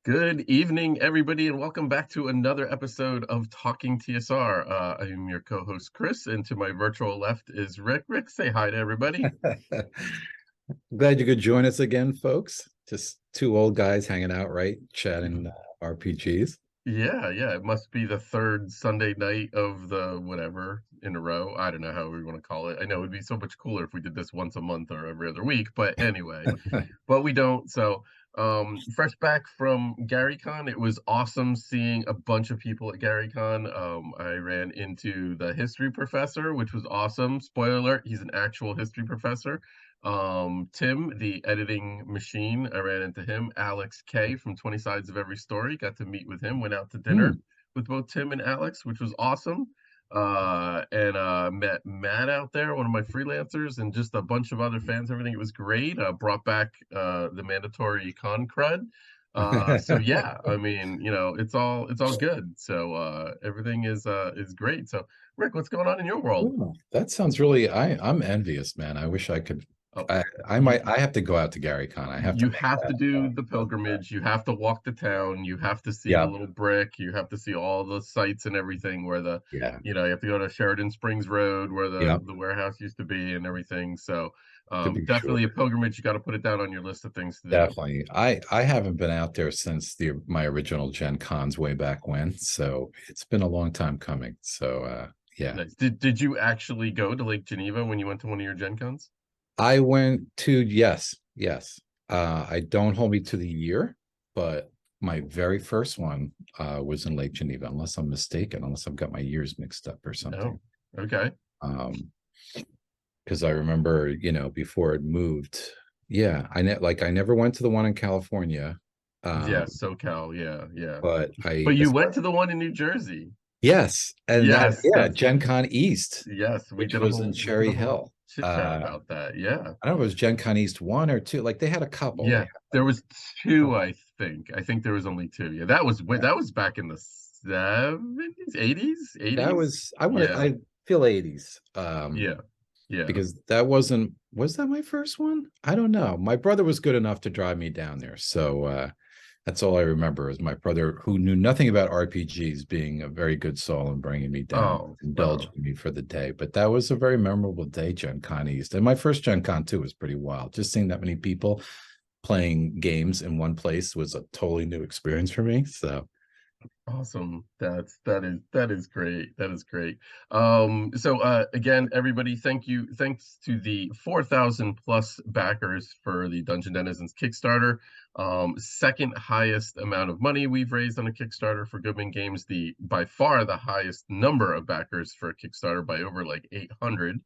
Good evening, everybody, and welcome back to another episode of Talking TSR. I am your co-host, Chris, and to my virtual left is Rick. Rick, say hi to everybody. Glad you could join us again, folks. Just two old guys hanging out, right? Chatting RPGs. Yeah, it must be the third Sunday night of the whatever in a row. I don't know how we want to call it. I know it'd be so much cooler if we did this once a month or every other week, but anyway, but we don't. So, fresh back from GaryCon, it was awesome seeing a bunch of people at GaryCon. I ran into the history professor, which was awesome. Spoiler alert, he's an actual history professor. Tim, the editing machine, I ran into him. Alex K from 20 Sides of Every Story, got to meet with him, went out to dinner Hmm. with both Tim and Alex, which was awesome. And met Matt out there, one of my freelancers, and just a bunch of other fans. Everything, it was great. Brought back the mandatory con crud. So yeah, I mean, it's all good. So everything is great. So Rick, what's going on in your world? Oh, that sounds really. I'm envious, man. I wish I could. Oh, I you might. I have to go out to Gary Con. I have to you make have to that. do the pilgrimage, you have to walk the town, you have to see the Yeah, little brick, you have to see all the sites and everything where yeah, you have to go to Sheridan Springs Road where yeah. the warehouse used to be and everything. So To be sure, definitely a pilgrimage. You got to put it down on your list of things to do. definitely. I haven't been out there since the my original Gen Cons way back when, so it's been a long time coming. So yeah. Nice. Did you actually go to Lake Geneva when you went to one of your Gen Cons? I went to yes. I don't hold me to the year, but my very first one was in Lake Geneva, unless I'm mistaken, unless I've got my years mixed up or something. Oh, okay. Um, because I remember, before it moved, yeah, I never went to the one in California. Yeah, Um, SoCal, yeah. but But I you went to the one in New Jersey. yes, and that Yes, yeah, that's Gen Con East, yes, which was in we did a Cherry whole Hill. chit chat about that. Yeah. I don't know if it was Gen Con East one or two. Like they had a couple. They Yeah, had there like was two, I think. I think there was only two. Yeah, that was back in the 70s, 80s, that 80s. was Yeah, I feel 80s. yeah, yeah. Because that was that my first one? I don't know. My brother was good enough to drive me down there. So that's all I remember is my brother who knew nothing about RPGs being a very good soul and bringing me down, Oh, indulging me for the day. But that was a very memorable day, Gen Con East. And my first Gen Con too was pretty wild. Just seeing that many people playing games in one place was a totally new experience for me. So awesome. That is great. That is great. So again, everybody, thank you. Thanks to the 4,000 plus backers for the Dungeon Denizens Kickstarter. Second highest amount of money we've raised on a Kickstarter for Goodman Games, the by far the highest number of backers for a Kickstarter by over like 800.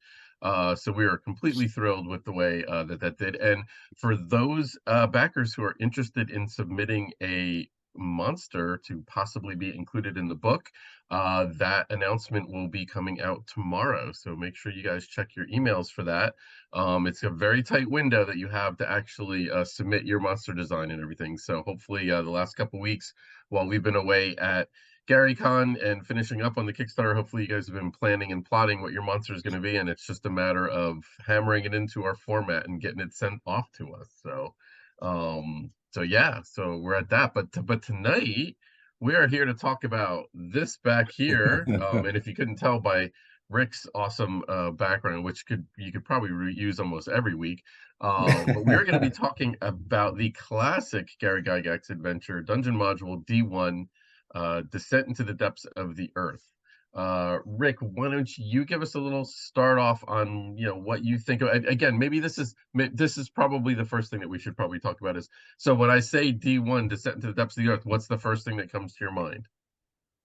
So we are completely thrilled with the way that did. And for those backers who are interested in submitting a monster to possibly be included in the book. That announcement will be coming out tomorrow. So make sure you guys check your emails for that. It's a very tight window that you have to actually submit your monster design and everything. So hopefully the last couple weeks while we've been away at GaryCon and finishing up on the Kickstarter, hopefully you guys have been planning and plotting what your monster is going to be, and it's just a matter of hammering it into our format and getting it sent off to us. So yeah, so we're at that. But tonight we are here to talk about this back here. And if you couldn't tell by Rick's awesome background, which you could probably reuse almost every week, but we are going to be talking about the classic Gary Gygax adventure dungeon module D1, Descent into the Depths of the Earth. Rick, why don't you give us a little start off on what you think of? Again, maybe this is probably the first thing that we should probably talk about is, so when I say D1, Descent into the Depths of the Earth, what's the first thing that comes to your mind?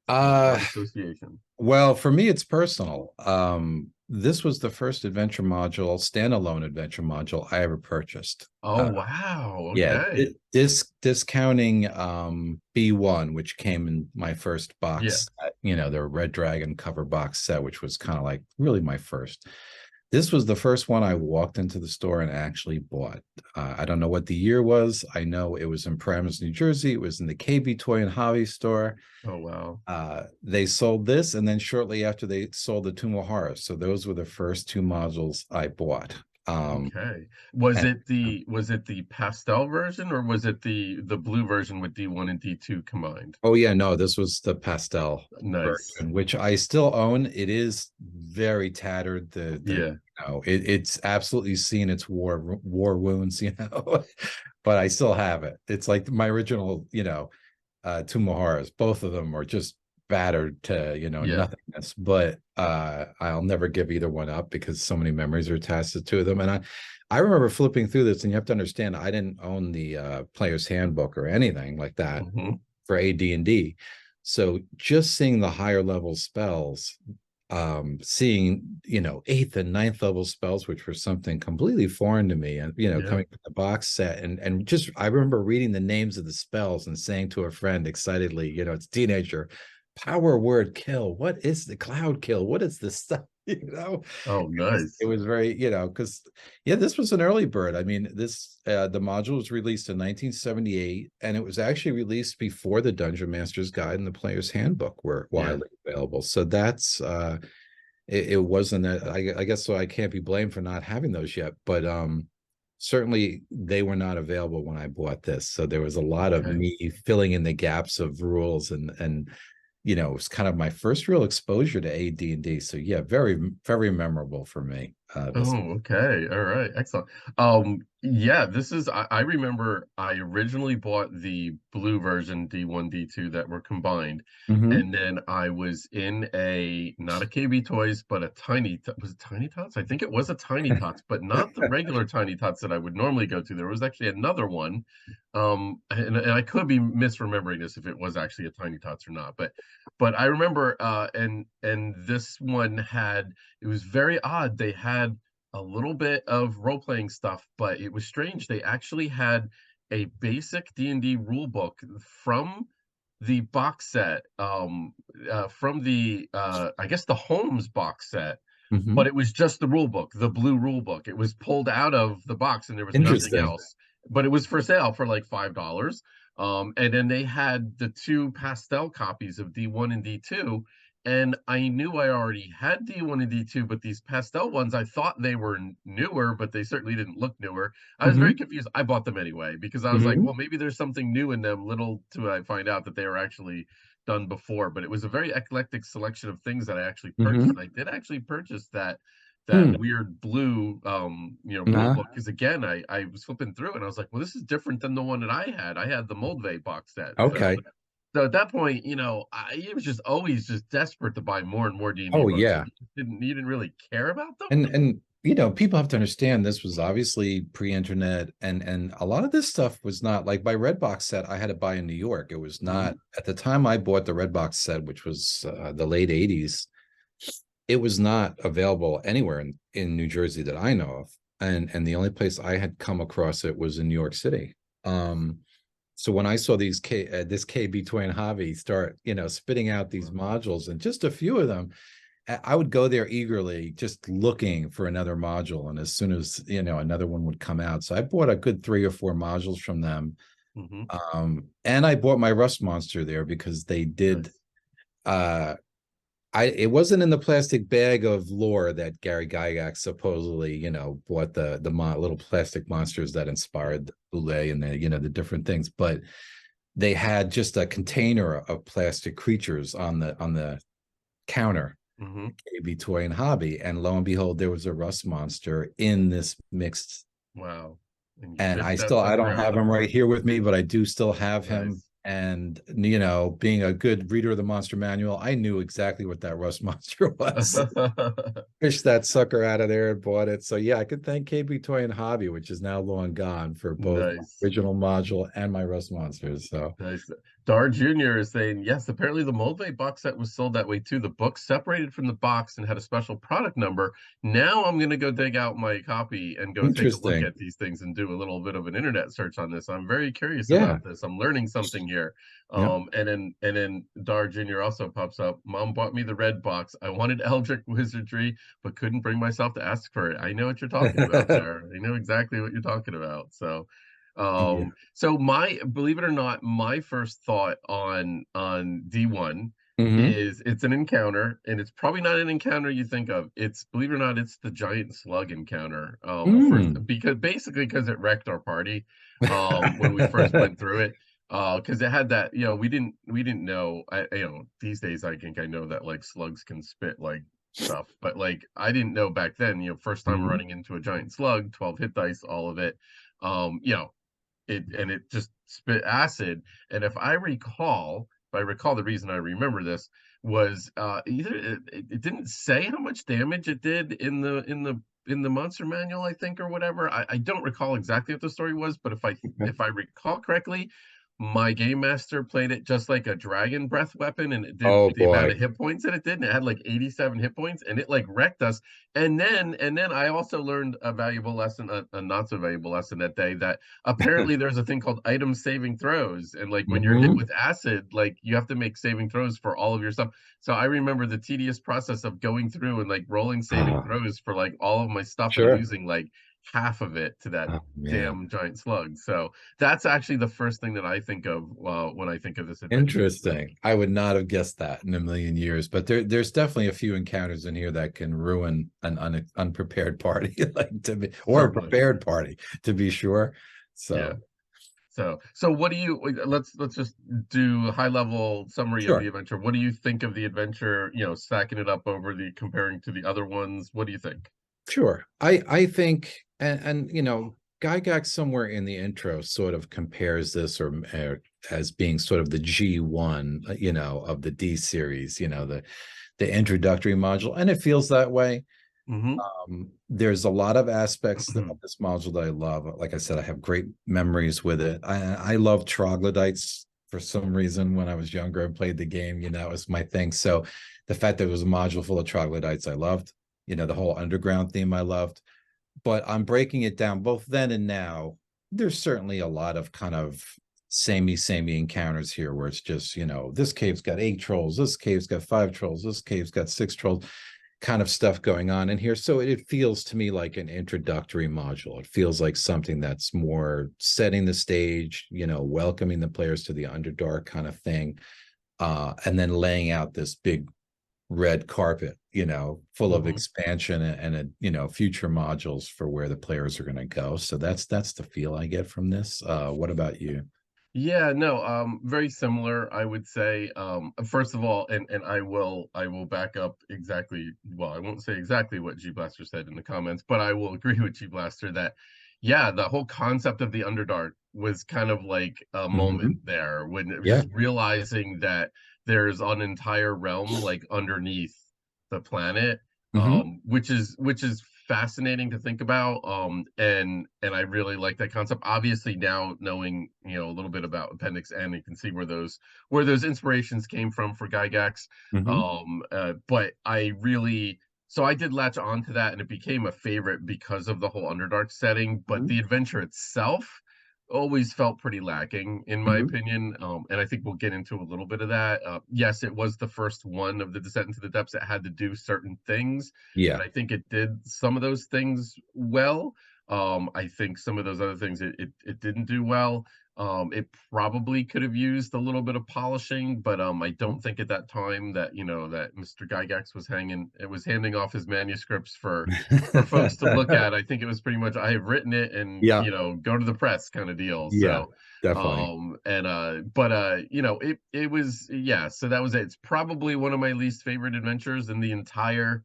uh Word association. well, for me, it's personal. This was the first adventure module, standalone adventure module I ever purchased. Oh wow, Yeah, okay. discounting B1, which came in my first Yeah. box, their Red Dragon cover box set, which was kind of like really my first. This was the first one I walked into the store and actually bought. I don't know what the year was. I know it was in Paramus, New Jersey. It was in the KB Toy and Hobby store. Oh wow. They sold this, and then shortly after they sold the Tomb of Horrors. So those were the first two modules I bought. Okay. And Was it the pastel version, or was it the blue version with D1 and D2 combined? oh yeah, no, this was the pastel Nice. version, which I still own. It is very tattered. Yeah. It's absolutely seen its war wounds, but I still have it. It's like my original, two Maharas. Both of them are just battered to, Yeah. nothingness. But I'll never give either one up because so many memories are attached to them. And I remember flipping through this, and you have to understand, I didn't own the player's handbook or anything like that Hmm. for AD&D. So just seeing the higher level spells, seeing, eighth and ninth level spells, which were something completely foreign to me, and Yeah. coming from the box set, and just I remember reading the names of the spells and saying to a friend excitedly, it's a teenager, power word kill. What is the cloud kill? What is this stuff? Oh, It nice. was very, because yeah, this was an early bird. I mean, this the module was released in 1978, and it was actually released before the Dungeon Master's Guide and the Player's Handbook were Yeah. widely available. So that's it wasn't that I guess so I can't be blamed for not having those yet, but certainly they were not available when I bought this. So there was a lot of Okay. me filling in the gaps of rules, and it was kind of my first real exposure to AD&D. So yeah, very, very memorable for me. This. Oh, okay. All right. Excellent. Yeah, I remember I originally bought the blue version D1, D2 that were combined. Mhm. And then I was in not a KB Toys, but was it Tiny Tots? I think it was a Tiny Tots, but not the regular Tiny Tots that I would normally go to. There was actually another one. And I could be misremembering this if it was actually a Tiny Tots or not, but I remember and this one had it was very odd. They had a little bit of role-playing stuff, but it was strange. They actually had a basic D&D rule book from the box set, from the I guess the Holmes box set, but Mhm. it was just the rule book, the blue rule book. It was pulled out of the box and there was nothing Interesting. else. But it was for sale for like $5. And then they had the two pastel copies of D1 and D2. And I knew I already had D1 and D2, but these pastel ones, I thought they were newer, but they certainly didn't look newer. I was very Mhm. confused. I bought them anyway because I was like, well, Mhm. maybe there's something new in them. Little to I find out that they were actually done before, but it was a very eclectic selection of things that I actually purchased. Mhm. And I did actually purchase that Hmm. weird blue rule Nah. book because again I was flipping through and I was like, well, this is different than the one that I had. I had the Moldvay box set. Okay. So at that point, I was just always just desperate to buy more and more D&D Oh books. So yeah. you didn't really care about them? And people have to understand this was obviously pre-internet, and a lot of this stuff was not like my Redbox set I had to buy in New York. It was not Hmm. at the time I bought the Redbox set, which was the late 80s. It was not available anywhere in New Jersey that I know of. And the only place I had come across it was in New York City. So when I saw this KB Toy and Hobby start, spitting out these modules, and just a few of them, I would go there eagerly, just looking for another module. And as soon as another one would come out, so I bought a good 3 or 4 modules from them. Hmm. And I bought my Rust Monster there because they did. Nice. Uh, it wasn't in the plastic bag of lore that Gary Gygax supposedly, bought the little plastic monsters that Yeah. inspired the Boule and the different things, but they had just a container of plastic creatures on the counter, Hmm. KB Toy and Hobby, and lo and behold, there was a rust monster in this mixed. Wow. And you And fished that I sucker don't out. have him right here with me, but I do still have him. Nice. And being a good reader of the monster manual, I knew exactly what that rust monster was. Fished that sucker out of there and bought it. So yeah, I could thank KB Toy and Hobby, which is now long gone, for both my Nice. original module and my rust monsters. So Nice. Dar Jr. is saying, yes, apparently the Moldvay box set was sold that way too. The book separated from the box and had a special product number. Now I'm going to go dig out my copy and go take a look interesting. at these things and do a little bit of an internet search on this. I'm very curious Yeah. about this. I'm learning something here. Yeah. And then Dar Jr. also pops up. Mom bought me the red box. I wanted Eldritch Wizardry, but couldn't bring myself to ask for it. I know what you're talking about there. I know exactly what you're talking about. Yeah. So my believe it or not, my first thought on D1 Hmm. it's an encounter, and it's probably not an encounter you think of. It's, believe it or not, it's the giant slug encounter. First, Mm. because basically because it wrecked our party when we first went through it. Because it had that, we didn't know. These days I think I know that like slugs can spit like stuff, but like I didn't know back then. First time Hmm. running into a giant slug, 12 hit dice, all of it. It just spit acid. And if I recall, the reason I remember this was either it didn't say how much damage it did in the monster manual, I think, or whatever. I don't recall exactly what the story was, but Okay. if I recall correctly, my game master played it just like a dragon breath weapon, and it did Oh the amount boy. of hit points that it did, and it had like 87 hit points, and it like wrecked us. And then I also learned a valuable lesson, a not so valuable lesson that day, that apparently there's a thing called item saving throws, and like when you're hit Hmm. with acid, like you have to make saving throws for all of your stuff. So I remember the tedious process of going through and like rolling saving Oh, throws for like all of my stuff and sure. losing like half of it to that Oh man. damn giant slug. So that's actually the first thing that I think of when I think of this adventure. So Interesting. I would not have guessed that in a million years, but there's definitely a few encounters in here that can ruin an unprepared party, like to be, or a certainly, prepared party, to be sure. yeah. So So what do you let's just do a high level summary of the sure. adventure. What do you think of the adventure, stacking it up over the comparing to the other ones? What do you think? Sure. I think, and Gygax somewhere in the intro sort of compares this, or as being sort of the G1, of the D series, the introductory module, and it feels that way. Hmm. There's a lot of aspects of this module that I love. Like I said, I have great memories with it. I love troglodytes for some reason. When I was younger and played the game, it was my thing. So the fact that it was a module full of troglodytes, I loved. The whole underground theme I loved. But I'm breaking it down both then and now. There's certainly a lot of kind of samey encounters here where it's just, this cave's got 8 trolls, this cave's got 5 trolls, this cave's got 6 trolls, kind of stuff going on in here. So it feels to me like an introductory module. It feels like something that's more setting the stage, welcoming the players to the Underdark kind of thing. And then laying out this big red carpet, full of Hmm. expansion and future modules for where the players are going to go. So that's the feel I get from this. What about you? Yeah, no, very similar, I would say. First of all, and I will back up exactly, well, I won't say exactly what G Blaster said in the comments, but I will agree with G Blaster that, yeah, the whole concept of the Underdark was kind of like a moment Hmm. there when it was Yeah. just realizing that there's an entire realm like underneath the planet, Hmm. which is fascinating to think about. And I really like that concept. Obviously, now knowing a little bit about Appendix N, you can see where those inspirations came from for Gygax. Hmm. But I did latch on to that, and it became a favorite because of the whole Underdark setting. But Hmm. the adventure itself always felt pretty lacking, in my Hmm. opinion. And I think we'll get into a little bit of that. Yes, it was the first one of the Descent into the Depths that had to do certain things, and Yeah. I think it did some of those things well. I think some of those other things it didn't do well. It probably could have used a little bit of polishing, but I don't think at that time that that Mr. Gygax was handing off his manuscripts for folks to look at. I think it was pretty much, I have written it, and Yeah. go to the press kind of deal. Yeah. So Definitely. and but it was, yeah, so that was it. It's probably one of my least favorite adventures in the entire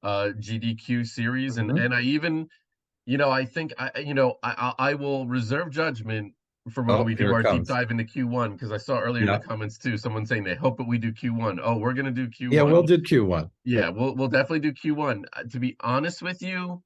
GDQ series. and Hmm. and I even, I think I will reserve judgment for when Oh, we here do it our deep comes. dive into Q1, because I saw earlier in the Yeah. comments too, someone saying they hope that we do Q1. Oh, we're gonna do Yeah. Q1. We'll do Q1. Yeah, we'll definitely do Q1. To be honest with you,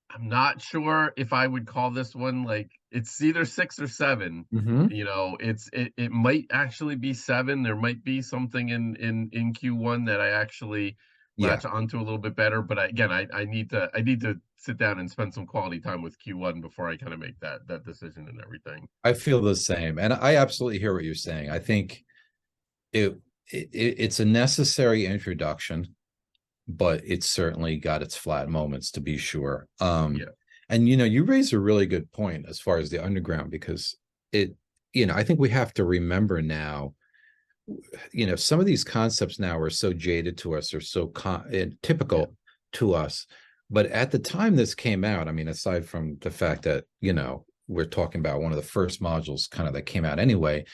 I'm not sure if I would call this one, like, it's either 6 or 7. Hmm. It might actually be 7. There might be something in Q1 that I actually Yeah. latch onto a little bit better. But again, I need to sit down and spend some quality time with Q1 before I kind of make that decision and everything. I feel the same, and I absolutely hear what you're saying. I think it, it's a necessary introduction, but it's certainly got its flat moments, to be sure. Yeah. And you raise a really good point as far as the underground, because it, I think we have to remember now some of these concepts now are so jaded to us, or so Yeah, typical to us. But at the time this came out, I mean, aside from the fact that, we're talking about one of the first modules kind of that came out anyway,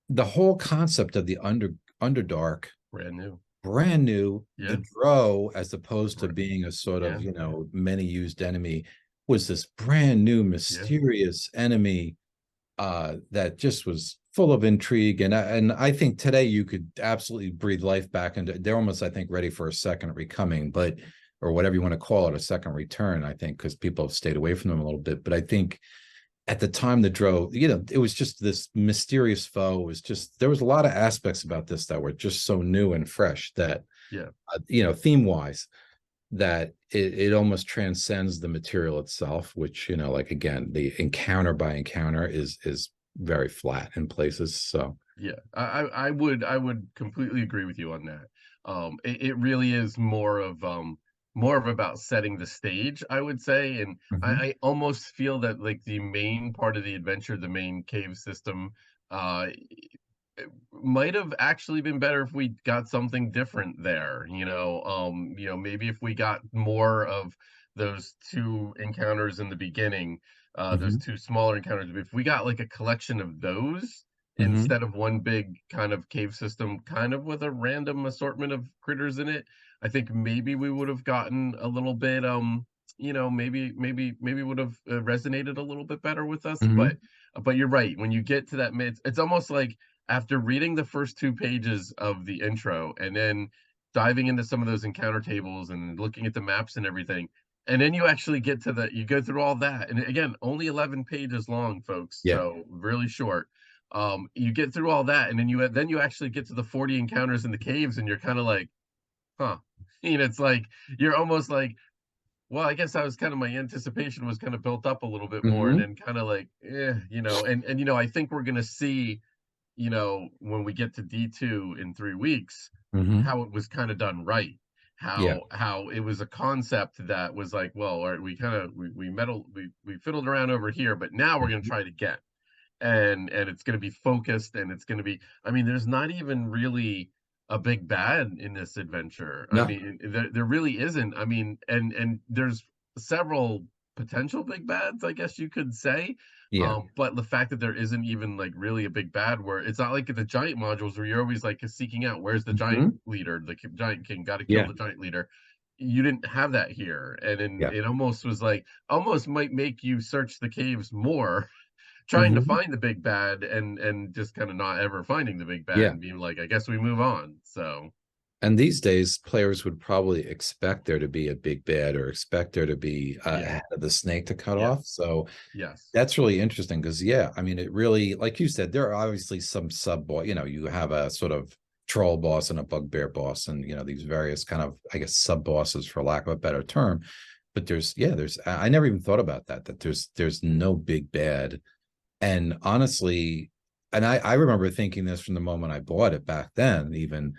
the whole concept of the underdark, brand new. brand new, the Yeah, Dro, as opposed to right. being a sort of, Yeah, many used enemy, was this brand new yeah, mysterious enemy that just was full of intrigue. And I think today you could absolutely breathe life back into. They're almost, I think, ready for a second recoming, but or whatever you want to call it, a second return. I think because people have stayed away from them a little bit. But I think at the time the Dro, it was just this mysterious foe. It was just, there was a lot of aspects about this that were just so new and fresh that yeah. theme wise, that it almost transcends the material itself, which, like, again, the encounter by encounter is very flat in places. So Yeah, I would completely agree with you on that. It really is more of about setting the stage, I would say, and mhm. I almost feel that like the main part of the adventure, the main cave system, it might have actually been better if we got something different there. Maybe if we got more of those two encounters in the beginning, those Mhm. two smaller encounters. If we got like a collection of those Mhm. instead of one big kind of cave system, kind of with a random assortment of critters in it, I think maybe we would have gotten a little bit, maybe would have resonated a little bit better with us. But Mhm. you're right. When you get to that mid, it's almost like after reading the first 2 pages of the intro and then diving into some of those encounter tables and looking at the maps and everything, and then you actually get to you go through all that, and again, only 11 pages long, folks, Yeah. so really short. You get through all that, and then you actually get to the 40 encounters in the caves, and you're kind of like, huh. It's like you're almost like, well, I guess I was kind of, my anticipation was kind of built up a little bit more, and Mhm. then kind of like, and I think we're gonna see, when we get to D2 in 3 weeks, Mhm. how it was kind of done right. Yeah. How it was a concept that was like, well, all right, we fiddled around over here, but now we're gonna Mhm. try it again, and it's going to be focused, and it's going to be, I mean, there's not even really a big bad in this adventure. I No. mean, there really isn't. I mean, and there's several potential big bads, I guess you could say. Yeah. But the fact that there isn't even like really a big bad, where it's not like the giant modules where you're always like seeking out, where's the giant Mhm. leader, the giant king, got to kill Yeah. the giant leader. You didn't have that here, and Yeah. it almost was like, almost might make you search the caves more, trying to Mhm. find the big bad, and just kind of not ever finding the big bad Yeah. and being like, I guess we move on. So And these days, players would probably expect there to be a big bad, or expect there to be a yeah, head of the snake to cut yeah, off. So yes, that's really interesting because, yeah, I mean, it really, like you said, there are obviously some sub boss. You have a sort of troll boss and a bugbear boss, and these various kind of, I guess, sub bosses, for lack of a better term. But there's I never even thought about that. That there's no big bad, and honestly, and I remember thinking this from the moment I bought it back then. Even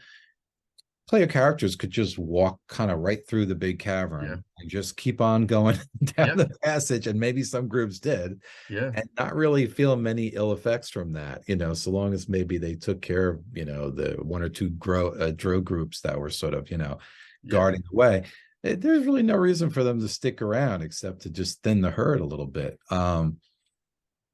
player characters could just walk kind of right through the big yeah, cavern and just keep on going down yeah, the passage, and maybe some groups did, yeah, and not really feel many ill effects from that, so long as maybe they took care of, the one or two dro groups that were sort of, yeah, guarding the way. There's really no reason for them to stick around except to just thin the herd a little bit.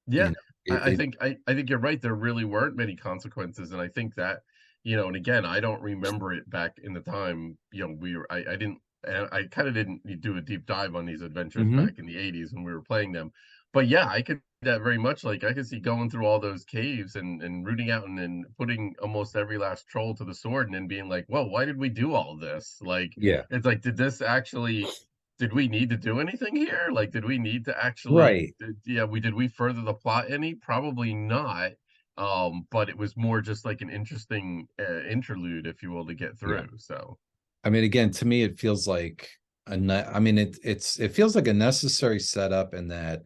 You yeah. know, it, it I think you're right. There really weren't many consequences, and I think that, and again, I don't remember it back in the time. I didn't, and I kind of didn't do a deep dive on these adventures Mhm. back in the '80s when we were playing them. But yeah, I could see that very much. Like I could see going through all those caves and rooting out, and then putting almost every last troll to the sword, and then being like, "Whoa, why did we do all this?" Like, Yeah. it's like, did we need to do anything here? Like, did we need to actually, Right. yeah, did we further the plot any? Probably not. But it was more just like an interesting interlude, if you will, to get Yeah. through. So I mean, again, to me, it feels like I mean, it feels like a necessary setup, in that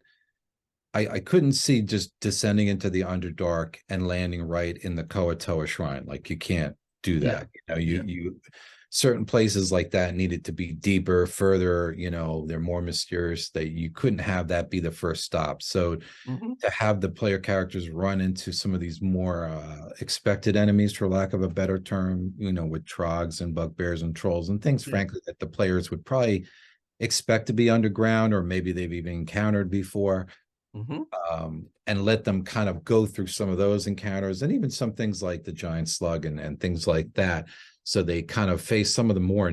I couldn't see just descending into the Underdark and landing right in the Koatoa Shrine. Like, you can't do yeah, that. You know, you yeah, you certain places like that needed to be deeper, further, they're more mysterious, that you couldn't have that be the first stop. So Hmm. to have the player characters run into some of these more expected enemies, for lack of a better term, with trogs and bugbears and trolls and things, Yeah. frankly, that the players would probably expect to be underground, or maybe they've even encountered before, Hmm. and let them kind of go through some of those encounters, and even some things like the giant slug and things like that. So they kind of face some of the more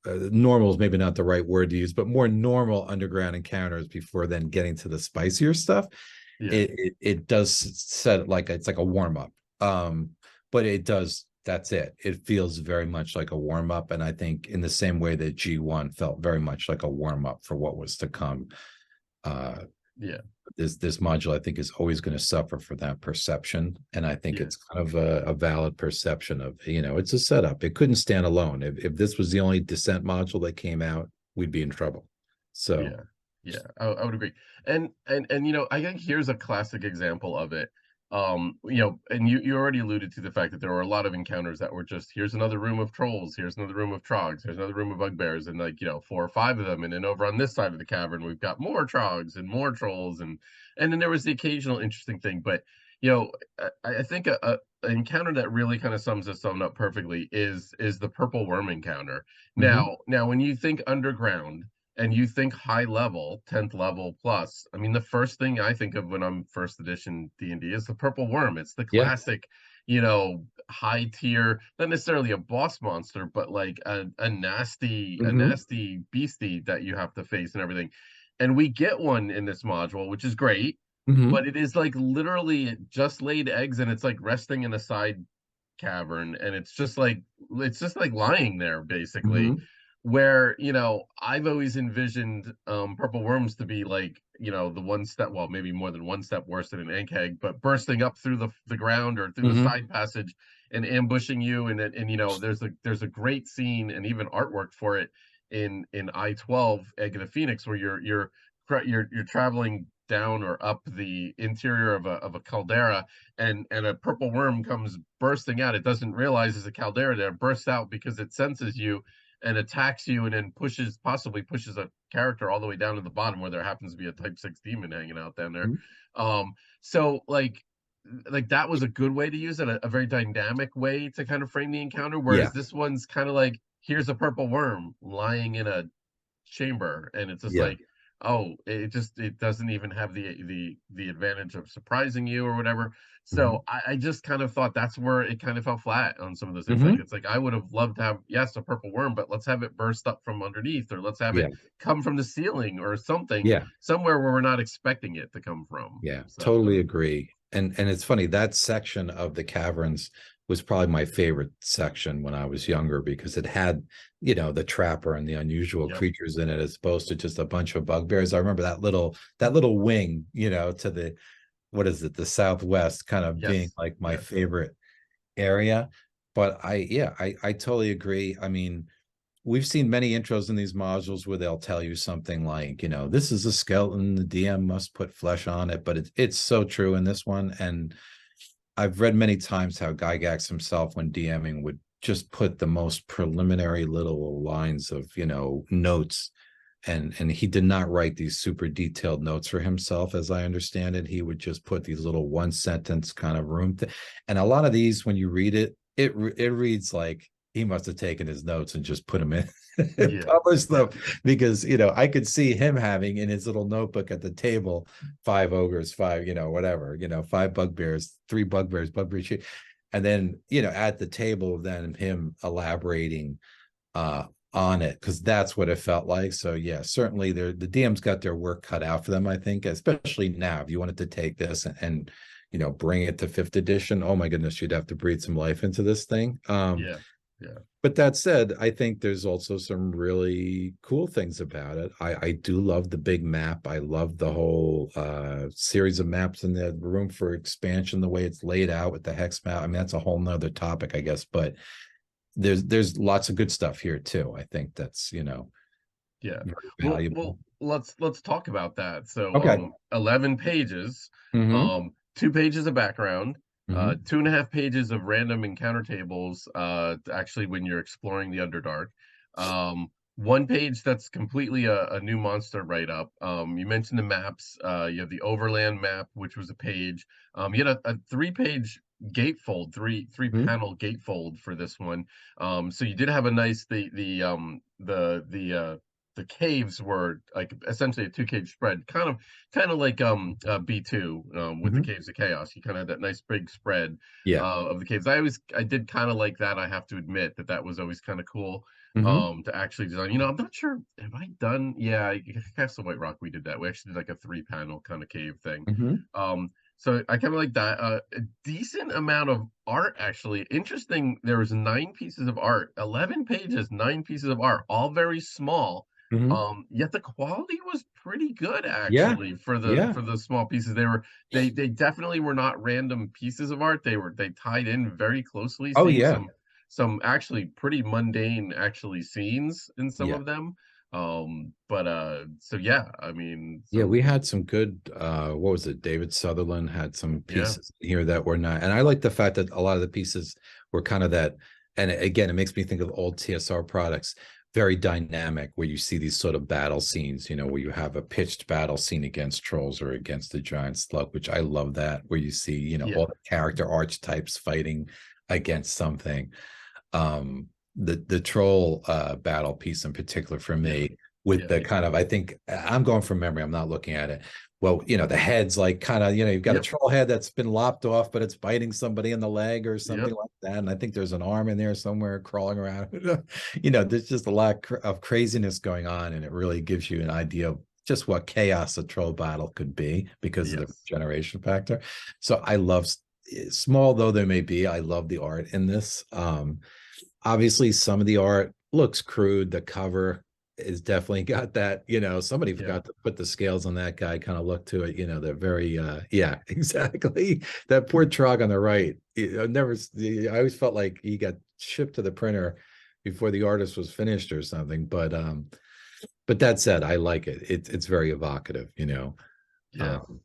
normal is maybe not the right word to use, but more normal underground encounters before then getting to the spicier stuff. Yeah. It does set it like it's like a warm up, but it does. That's it. It feels very much like a warm up, and I think in the same way that G1 felt very much like a warm up for what was to come. Uh, Yeah. this module, I think, is always going to suffer for that perception, and I think Yeah. it's kind of a valid perception of, it's a setup. It couldn't stand alone. If this was the only descent module that came out, we'd be in trouble. So Yeah, yeah, I would agree. And I think here's a classic example of it. And you already alluded to the fact that there were a lot of encounters that were just, here's another room of trolls, here's another room of trogs, here's another room of bugbears, and like, four or five of them, and then over on this side of the cavern we've got more trogs and more trolls, and then there was the occasional interesting thing. But I think an encounter that really kind of sums this one up perfectly is the purple worm encounter. mhm, Now when you think underground and you think high level, 10th level plus, I mean, the first thing I think of when I'm first edition D&D is the purple worm. It's the yeah, classic, high tier, not necessarily a boss monster, but like a mhm, nasty beastie that you have to face and everything. And we get one in this module, which is great, but mhm, it is like literally just laid eggs, and it's like resting in a side cavern, and it's just like lying there basically, mhm, where I've always envisioned purple worms to be like, the one step, well, maybe more than one step worse than an egg, but bursting up through the ground or through the mhm, side passage and ambushing you. And there's a great scene and even artwork for it in I-12 Egg of the Phoenix, where you're traveling down or up the interior of a caldera, and a purple worm comes bursting out. It doesn't realize there's a caldera there, bursts out because it senses you and attacks you, and then possibly pushes a character all the way down to the bottom, where there happens to be a type 6 demon hanging out down there. mhm. So like that was a good way to use it, a very dynamic way to kind of frame the encounter, whereas Yeah, this one's kind of like, here's a purple worm lying in a chamber, and it's just yeah, like, oh, it doesn't even have the advantage of surprising you or whatever. mhm, So I just kind of thought that's where it kind of fell flat on some of those things. Like, mhm, it's like, I would have loved to have, yes, a purple worm, but let's have it burst up from underneath, or let's have yeah, it come from the ceiling or something, yeah. somewhere where we're not expecting it to come from. Yeah, So totally agree. And it's funny, that section of the caverns was probably my favorite section when I was younger, because it had, the trapper and the unusual yep. creatures in it, as opposed to just a bunch of bugbears. I remember that little wing, to the, what is it, the southwest, kind of being Yes. like my Yes. favorite area. But I totally agree. I mean, we've seen many intros in these modules where they'll tell you something like, this is a skeleton, the DM must put flesh on it, but it's so true in this one. And I've read many times how Gygax himself, when DMing, would just put the most preliminary little lines of, notes, and he did not write these super detailed notes for himself, as I understand it. He would just put these little one sentence kind of and a lot of these, when you read it, it reads like he must have taken his notes and just put them in and Yeah. published them, Yeah. because I could see him having in his little notebook at the table, five ogres, five, whatever, five bugbears, three bugbears, bugbear, and then at the table, then him elaborating uh on it, because that's what it felt like. So yeah, certainly the DM's got their work cut out for them, I think, especially now. If you wanted to take this and bring it to fifth edition, oh my goodness, you'd have to breathe some life into this thing. Yeah. Yeah. But that said, I think there's also some really cool things about it. I do love the big map. I love the whole series of maps in the room for expansion, the way it's laid out with the hex map. I mean, that's a whole nother topic, I guess, but there's lots of good stuff here too. I think that's Yeah. very Well, valuable. let's talk about that. So, Okay. 11 pages, Hmm. 2 pages of background, Hmm. 2.5 pages of random encounter tables, actually when you're exploring the Underdark. One page that's completely a new monster write-up. You mentioned the maps. You have the Overland map, which was a page. You had a 3-page gatefold, three panel gatefold for this one. So you did have a nice the caves were like essentially a 2 cage spread, kind of like B2 with the Hmm. Caves of Chaos. You kind of had that nice big spread Yeah. of the caves. I did kind of like that. I have to admit that was always kind of cool Hmm. to actually design. I'm not sure, have I done, yeah, Castle White Rock we did that. We actually did like a 3 panel kind of cave thing. Hmm. So I kind of like that. A decent amount of art, actually. Interesting. There was 9 pieces of art, 11 pages, 9 pieces of art, all very small. Hmm. Yet the quality was pretty good, Yeah. actually, for Yeah. the small pieces. They definitely were not random pieces of art. They tied in very closely, Oh seeing yeah. some actually pretty mundane actually scenes in some Yeah. of them. But so yeah, I mean, Yeah, we some, had some good what was it? David Sutherland had some yeah, pieces here that were not, and I like the fact that a lot of the pieces were kind of that, and again, it makes me think of old TSR products, very dynamic, where you see these sort of battle scenes, where you have a pitched battle scene against trolls or against the giant slug, which I love that, where you see, all yeah, the character archetypes fighting against something. The troll battle piece in particular for yeah, me, with yeah, the kind of, I think I'm going from memory, I'm not looking at it. Well, the head's like kind of, you've got a yep, troll head that's been lopped off, but it's biting somebody in the leg or something yep, like that. And I think there's an arm in there somewhere crawling around. There's just a lot of craziness going on, and it really gives you an idea of just what chaos a troll battle could be because of the yes, generation factor. So I love, small though they may be, I love the art in this. Obviously some of the art looks crude. The cover is definitely got that, somebody yeah, forgot to put the scales on that guy kind of look to it. They're very yeah, exactly. That poor Trog on the right. I always felt like he got shipped to the printer before the artist was finished or something. But that said, I like it. It's very evocative. yeah. Um,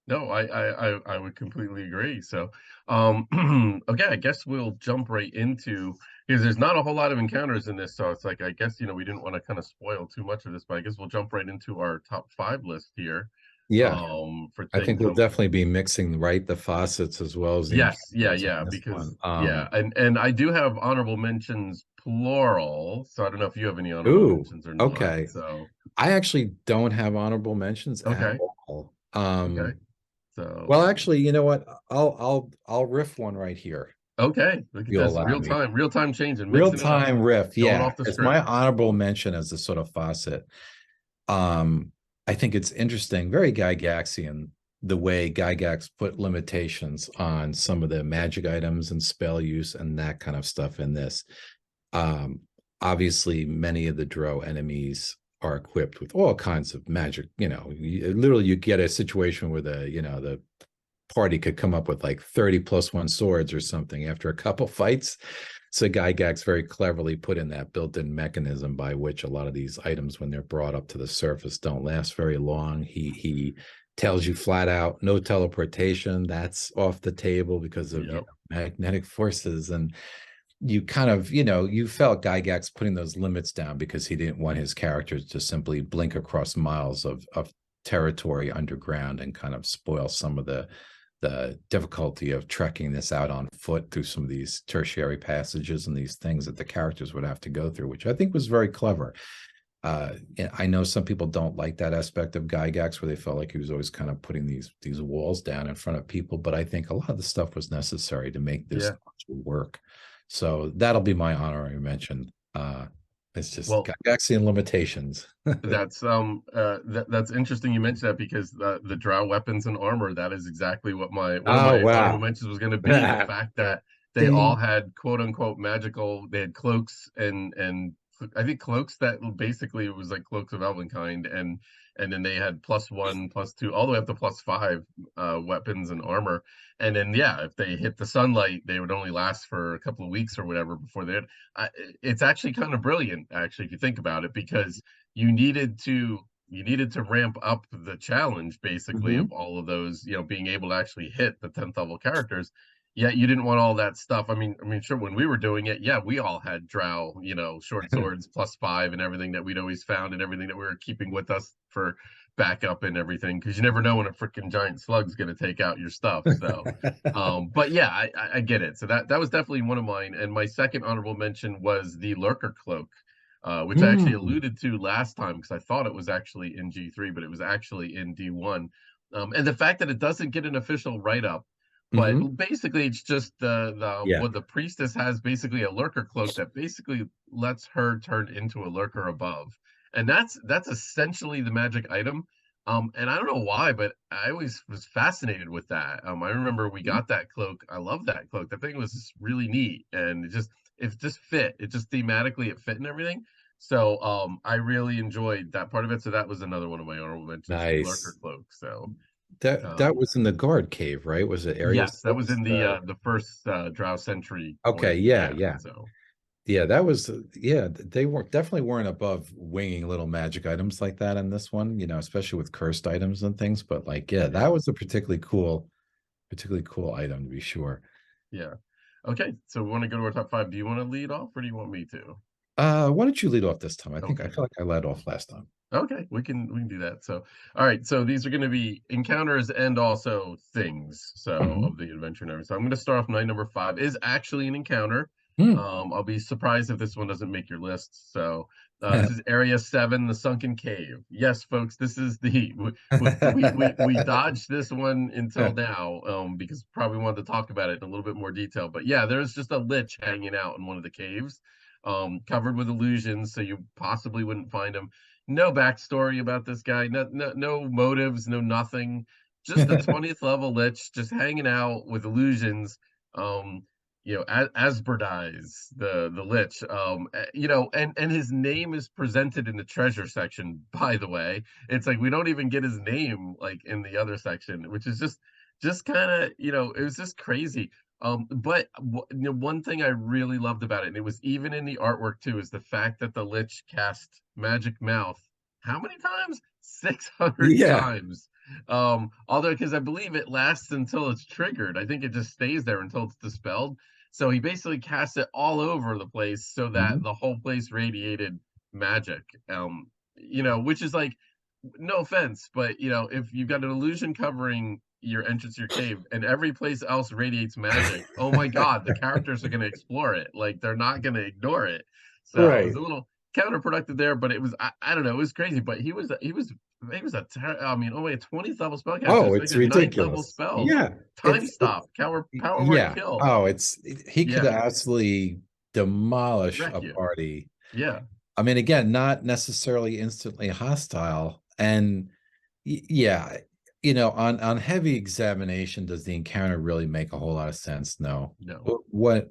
No, I would completely agree. So, okay, I guess we'll jump right into, because there's not a whole lot of encounters in this, so it's like I guess we didn't want to kind of spoil too much of this, but I guess we'll jump right into our top 5 list here. yeah, For I think things. we'll definitely be mixing right the faucets as well as the Yes, yeah, encounters on yeah, this because one. yeah, and I do have honorable mentions plural, so I don't know if you have any honorable Ooh, mentions or not. okay. So, I actually don't have honorable mentions at okay, all. okay, so Well, actually, you know what? I'll riff one right here. okay, look If at you'll this, allow me. real time changing, Real mixing it up, time riff, going yeah. off the It's my script. honorable mention as a sort of faucet. Um, I think it's interesting, very Gygaxian, the way Gygax put limitations on some of the magic items and spell use and that kind of stuff in this. Um, Obviously, many of the Drow enemies are equipped with all kinds of magic. Literally, you get a situation where the party could come up with like 30 plus one swords or something after a couple fights. So Gygax very cleverly put in that built-in mechanism by which a lot of these items, when they're brought up to the surface, don't last very long. He tells you flat out, no teleportation. That's off the table because of Yep. magnetic forces. And you kind of, you felt Gygax putting those limits down because he didn't want his characters to simply blink across miles of territory underground and kind of spoil some of the difficulty of trekking this out on foot through some of these tertiary passages and these things that the characters would have to go through, which I think was very clever. I know some people don't like that aspect of Gygax, where they felt like he was always kind of putting these walls down in front of people, but I think a lot of the stuff was necessary to make this Yeah. actually work. So that'll be my honorary mention. It's just Well, Gygaxian limitations. that's interesting you mentioned that, because the drow weapons and armor, that is exactly what my one of Oh my honorable wow. mentions was going to be. The fact that they all Ding. had quote unquote magical, they had cloaks and I think cloaks that basically it was like cloaks of Elvenkind, and then they had +1, +2, all the way up to +5 weapons and armor. And then yeah, if they hit the sunlight, they would only last for a couple of weeks or whatever before they it's actually kind of brilliant, actually, if you think about it, because you needed to you needed to ramp up the challenge basically Hmm. of all of those, being able to actually hit the 10th level characters. Yet you didn't want all that stuff. I mean, sure, when we were doing it, yeah, we all had drow, short swords +5 and everything that we'd always found and everything that we were keeping with us for backup and everything, because you never know when a freaking giant slug's going to take out your stuff. So, but yeah, I get it. So that was definitely one of mine. And my second honorable mention was the lurker cloak, which I actually Mm. alluded to last time because I thought it was actually in G3, but it was actually in D1. And the fact that it doesn't get an official write up, but Hmm. basically it's just the Yeah. what the priestess has, basically a lurker cloak that basically lets her turn into a lurker above, and that's essentially the magic item. And I don't know why, but I always was fascinated with that. I remember we got that cloak. I love that cloak. That thing was just really neat, and it just fit. It just thematically it fit and everything. So I really enjoyed that part of it. So that was another one of my honorable mentions, the lurker Nice. cloak. So That um was in the guard cave, right? Was it area yes, that was six? in the first Drow Sentry Okay, point. yeah, Yeah. yeah. So Yeah, that was yeah, they weren't definitely weren't above winging little magic items like that in this one, especially with cursed items and things. But like, yeah, that yeah, was a particularly cool item to be sure. yeah. Okay, so we want to go to our top five. Do you want to lead off or do you want me to? Why don't you lead off this time? I Okay. feel like I led off last time. Okay, we can do that. So, all right. So these are going to be encounters and also things. So Hmm. of the adventure and everything. So I'm going to start off. My number five is actually an encounter. Hmm. I'll be surprised if this one doesn't make your list. So this is Area 7, the Sunken Cave. Yes, folks, this is the we dodged this one until now because probably wanted to talk about it in a little bit more detail. But yeah, there's just a lich hanging out in one of the caves, covered with illusions, so you possibly wouldn't find him. No backstory about this guy, no motives, no nothing. Just a 20th level lich just hanging out with illusions. Um, Asperdize, the lich. And his name is presented in the treasure section, by the way. It's like we don't even get his name like in the other section, which is just kind of, it was just crazy. But one thing I really loved about it, and it was even in the artwork too, is the fact that the Lich cast Magic Mouth. How many times? 600 Yeah. times. Although, because I believe it lasts until it's triggered. I think it just stays there until it's dispelled. So he basically casts it all over the place so that Mhm. the whole place radiated magic. Which is like, no offense, but if you've got an illusion covering your entrance to your cave and every place else radiates magic, oh my god, the characters are going to explore it. Like they're not going to ignore it. So it was Right. a little counterproductive there, but it was I don't know, it was crazy. But I mean, only a 20th level spellcaster. Oh, It's like it's a ninth level ridiculous. spells. Yeah. Time stop, power word Yeah. kill. Oh, he could Yeah, absolutely demolish wreck a you. party. Yeah, I mean, again, not necessarily instantly hostile. And yeah, on heavy examination, does the encounter really make a whole lot of sense? No. no. What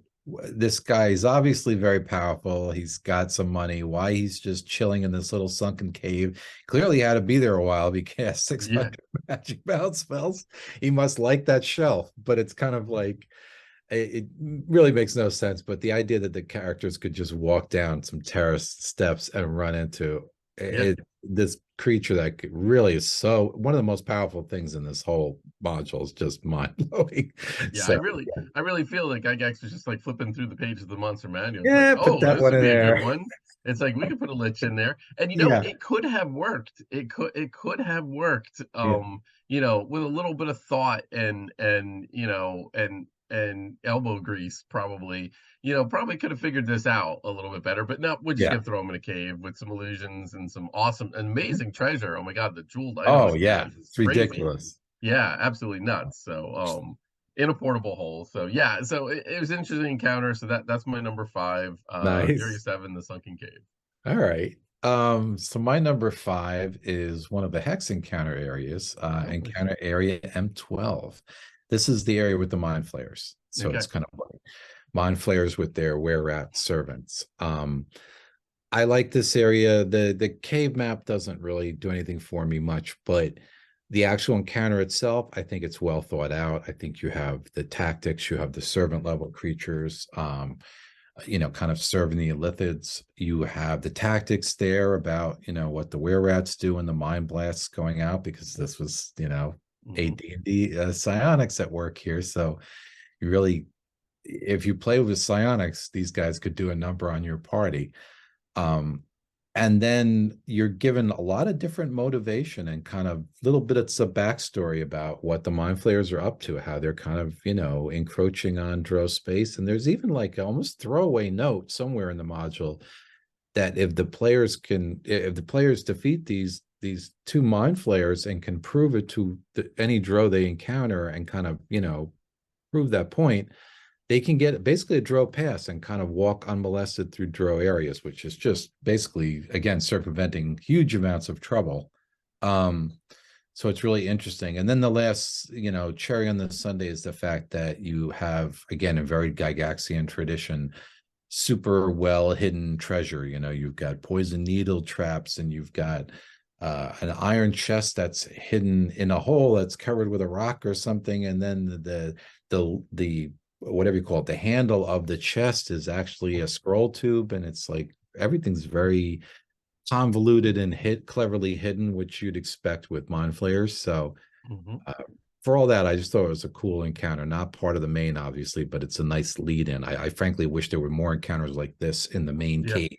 this guy is obviously very powerful. He's got some money. Why he's just chilling in this little sunken cave? Clearly had to be there a while because Yeah, 600 magic bounce spells. He must like that shelf, but it's kind of like it really makes no sense. But the idea that the characters could just walk down some terrace steps and run into yeah. this creature that really is so one of the most powerful things in this whole module is just mind blowing. Yeah, I So really, I really feel like Gygax was just like flipping through the pages of the monster manual. It's like, yeah, put oh, that this one would in be a good there. one. It's like we could put a lich in there, and Yeah, it could have worked. It could have worked. yeah, With a little bit of thought and elbow grease, probably. Probably could have figured this out a little bit better. But no, we're just yeah. gonna throw him in a cave with some illusions and some awesome, amazing treasure. Oh my God, the jeweled items Oh he yeah, has is it's crazy. ridiculous. Yeah, absolutely nuts. So, in a portable hole. So yeah, so it was an interesting encounter. So that's my number five. Area Nice. 7, the Sunken Cave. All right. So my number five is one of the hex encounter areas, Oh, nice. encounter area M12. This is the area with the mind flayers. So Okay. it's kind of like mind flayers with their were rat servants. I like this area. The cave map doesn't really do anything for me much, but the actual encounter itself, I think it's well thought out. I think you have the tactics, you have the servant level creatures. kind of serving the lithids. You have the tactics there about, what the were rats do and the mind blasts going out, because this was, Hmm. AD&D psionics at work here. So you really, if you play with psionics, these guys could do a number on your party. Um, and then you're given a lot of different motivation and kind of little bits of backstory about what the mind flayers are up to, how they're kind of, encroaching on Drow space. And there's even like almost throwaway note somewhere in the module that if the players defeat these two mind flayers and can prove it to any Drow they encounter and kind of, prove that point, they can get basically a Drow pass and kind of walk unmolested through Drow areas, which is just basically, again, circumventing huge amounts of trouble. Um, so it's really interesting. And then the last, cherry on the sundae is the fact that you have, again, a very Gygaxian tradition, super well hidden treasure. You've got poison needle traps, and you've got an iron chest that's hidden in a hole that's covered with a rock or something, and then the whatever you call it, the handle of the chest is actually a scroll tube, and it's like everything's very convoluted and cleverly hidden, which you'd expect with mind flayers. So Hmm. uh, for all that, I just thought it was a cool encounter, not part of the main, obviously, but it's a nice lead in. I frankly wish there were more encounters like this in the main Yeah. cave.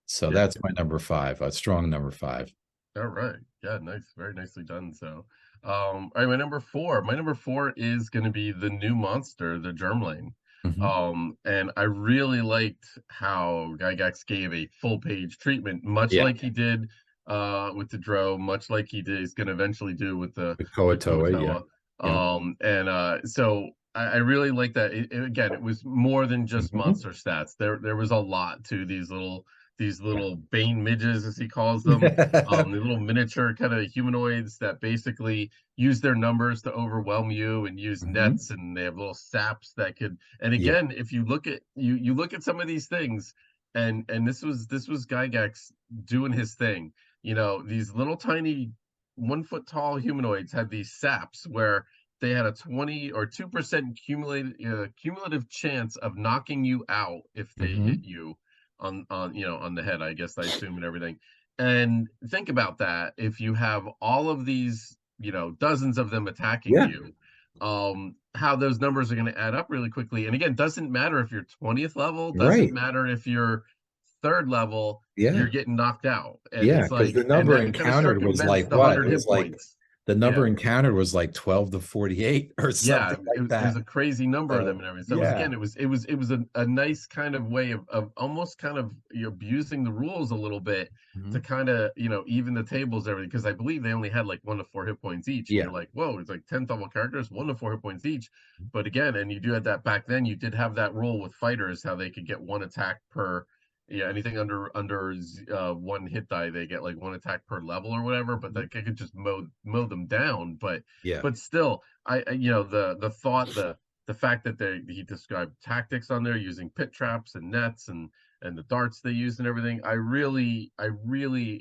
So Yeah. that's my number five, a strong number five. All right. Yeah, nice. Very nicely done. So, all right, my number four is going to be the new monster, the Germ Lane. Mhm. And I really liked how Gygax gave a full page treatment, much Yeah, like he did with the Dro, much like he's going to eventually do with with the Koatoa, yeah, Koatoa. yeah. And so I really like that. Again, it was more than just Mhm. monster stats. There was a lot to these little Bane midges, as he calls them, the little miniature kind of humanoids that basically use their numbers to overwhelm you and use Mhm. nets, and they have little saps that could. And Yeah. again, if you look at you look at some of these things, and this was Gygax doing his thing. These little tiny 1 foot tall humanoids had these saps where they had a 20 or 2% cumulative chance of knocking you out if they hit Mhm. you on the head, I guess, I assume, and everything. And think about that. If you have all of these, dozens of them attacking Yeah. you, how those numbers are going to add up really quickly. And again, doesn't matter if you're 20th level, doesn't Right. matter if you're third level, you're Yeah. getting knocked out. And Yeah. it's Because the like, and number that kind of encountered was circumvents like the what? 100 It was hit like points. the number Yeah. encountered was like 12 to 48 or Yeah, something it like was it was that. a crazy number of them So and everything. So yeah. it was a nice kind of way of almost kind of abusing the rules a little bit to Mhm. kind of even the tables and everything, because I believe they only had like 1 to 4 hit points each, and you're Yeah. like, whoa, it's like 10th level characters, 1 to 4 hit points each. But again, and you do have that back then, you did have that rule with fighters, how they could get one attack per. Yeah, anything under 1 hit die, they get like one attack per level or whatever. But Mhm. they could just mow them down. But Yeah. but still, the thought, the fact that he described tactics on there using pit traps and nets and the darts they used and everything. I really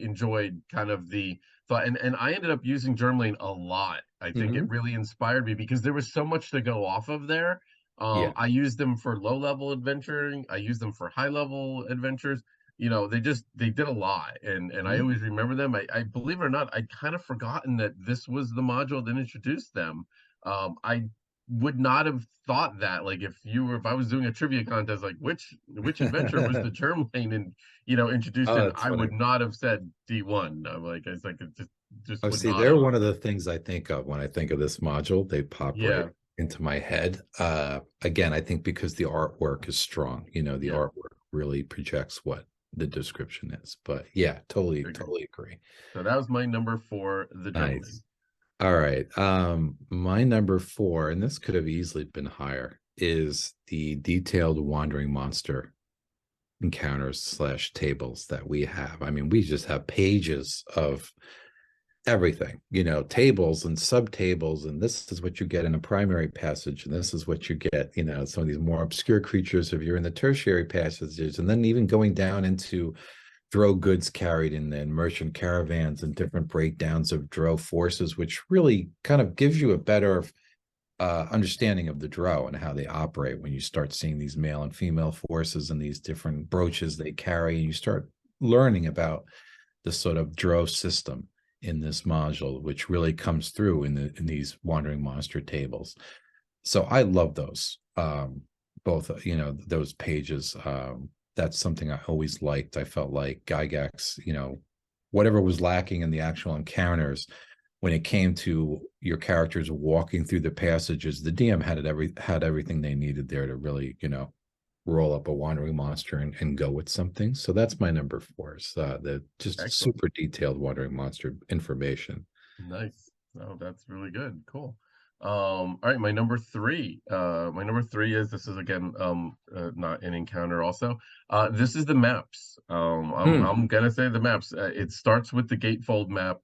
enjoyed kind of the thought, and I ended up using Germlane a lot. I think it Mhm. really inspired me because there was so much to go off of there. Yeah. I used them for low level adventuring. I used them for high level adventures. They did a lot, and I Mhm. always remember them. I believe it or not, I'd kind of forgotten that this was the module that introduced them. I would not have thought that, like, if I was doing a trivia contest, like which adventure was the germ lane and introduced Oh, in, that's I funny. would not have said D1. I'm like, it's like, it just Oh, would see, not they're have. one of the things I think of when I think of this module. They pop right Yeah, into my head. Again, I think because the artwork is strong, the yeah, artwork really projects what the description is. But yeah, totally, agree. totally agree. So that was my number four, the germ lane. Nice. All right. My number four, and this could have easily been higher, is the detailed wandering monster encounters slash tables that we have. I mean, we just have pages of everything, tables and subtables, and this is what you get in a primary passage, and this is what you get, some of these more obscure creatures if you're in the tertiary passages, and then even going down into Dro goods carried in the merchant caravans and different breakdowns of Dro forces, which really kind of gives you a better understanding of the drow and how they operate when you start seeing these male and female forces and these different brooches they carry, and you start learning about the sort of drow system in this module, which really comes through in these wandering monster tables. So I love those, both, those pages. That's something I always liked. I felt like Gygax, whatever was lacking in the actual encounters, when it came to your characters walking through the passages, the DM had everything they needed there to really, roll up a wandering monster and go with something. So that's my number 4. Is the just Excellent. super detailed wandering monster information. Nice. Oh, that's really good. Cool. All right, my number three. My number three is this is again not an encounter also. This is the maps. I'm gonna say the maps. It starts with the gatefold map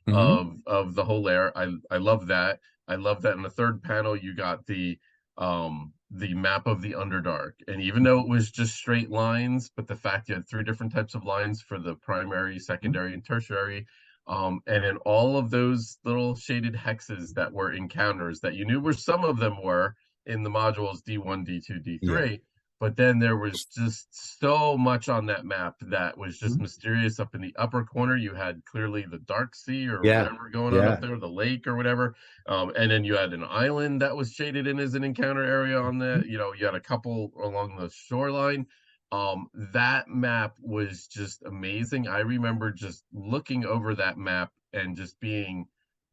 Mm-hmm. of the whole layer. I love that. I love that in the third panel you got the map of the Underdark. And even though it was just straight lines, but the fact you had 3 different types of lines for the primary, secondary, and tertiary, and in all of those little shaded hexes that were encounters that you knew where some of them were in the modules D1, D2, Yeah. D3, but then there was just so much on that map that was just Mhm. mysterious. Up in the upper corner, you had clearly the Dark Sea or Yeah. whatever going on up Yeah. there, the lake or whatever. And then you had an island that was shaded in as an encounter area on the, you had a couple along the shoreline. That map was just amazing. I remember just looking over that map and just being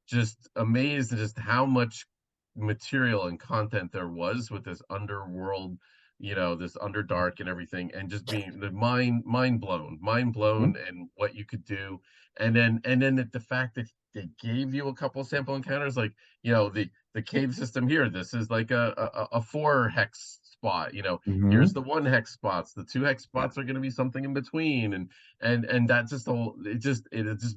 just amazed at just how much material and content there was with this underworld, this underdark and everything, and just being the mind blown, Mhm. and what you could do. And then the fact that they gave you a couple sample encounters, like, the cave system here, this is like a 4 hex spot, here's Mhm. the 1 hex spots, the 2 hex Yeah. spots are going to be something in between, and that just whole it just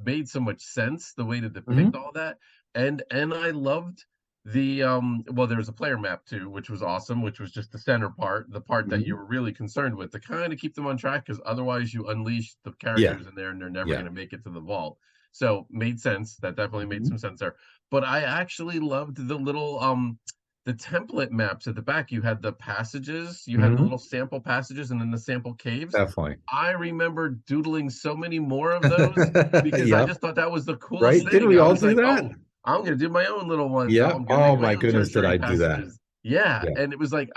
made so much sense the way to depict Mhm. all that. And I loved well, there was a player map too, which was awesome, which was just the center part, the part that you Mhm. were really concerned with to kind of keep them on track, because otherwise you unleash the Yeah. characters in there and they're never Yeah. going to make it to the vault. So made sense. That definitely made Mhm. some sense there. But I actually loved the template maps at the back. You had the passages, you had the Mhm. little sample passages, and then the sample caves. Definitely. I remember doodling so many more of those because I Yep. just thought that was the coolest Right? Didn't thing. we I all was do like, that? oh, I'm gonna do my own little ones. Oh, Yeah. I'm gonna Oh make my my own goodness, did tertiary I do that? passages. Yeah. Yeah. And it was like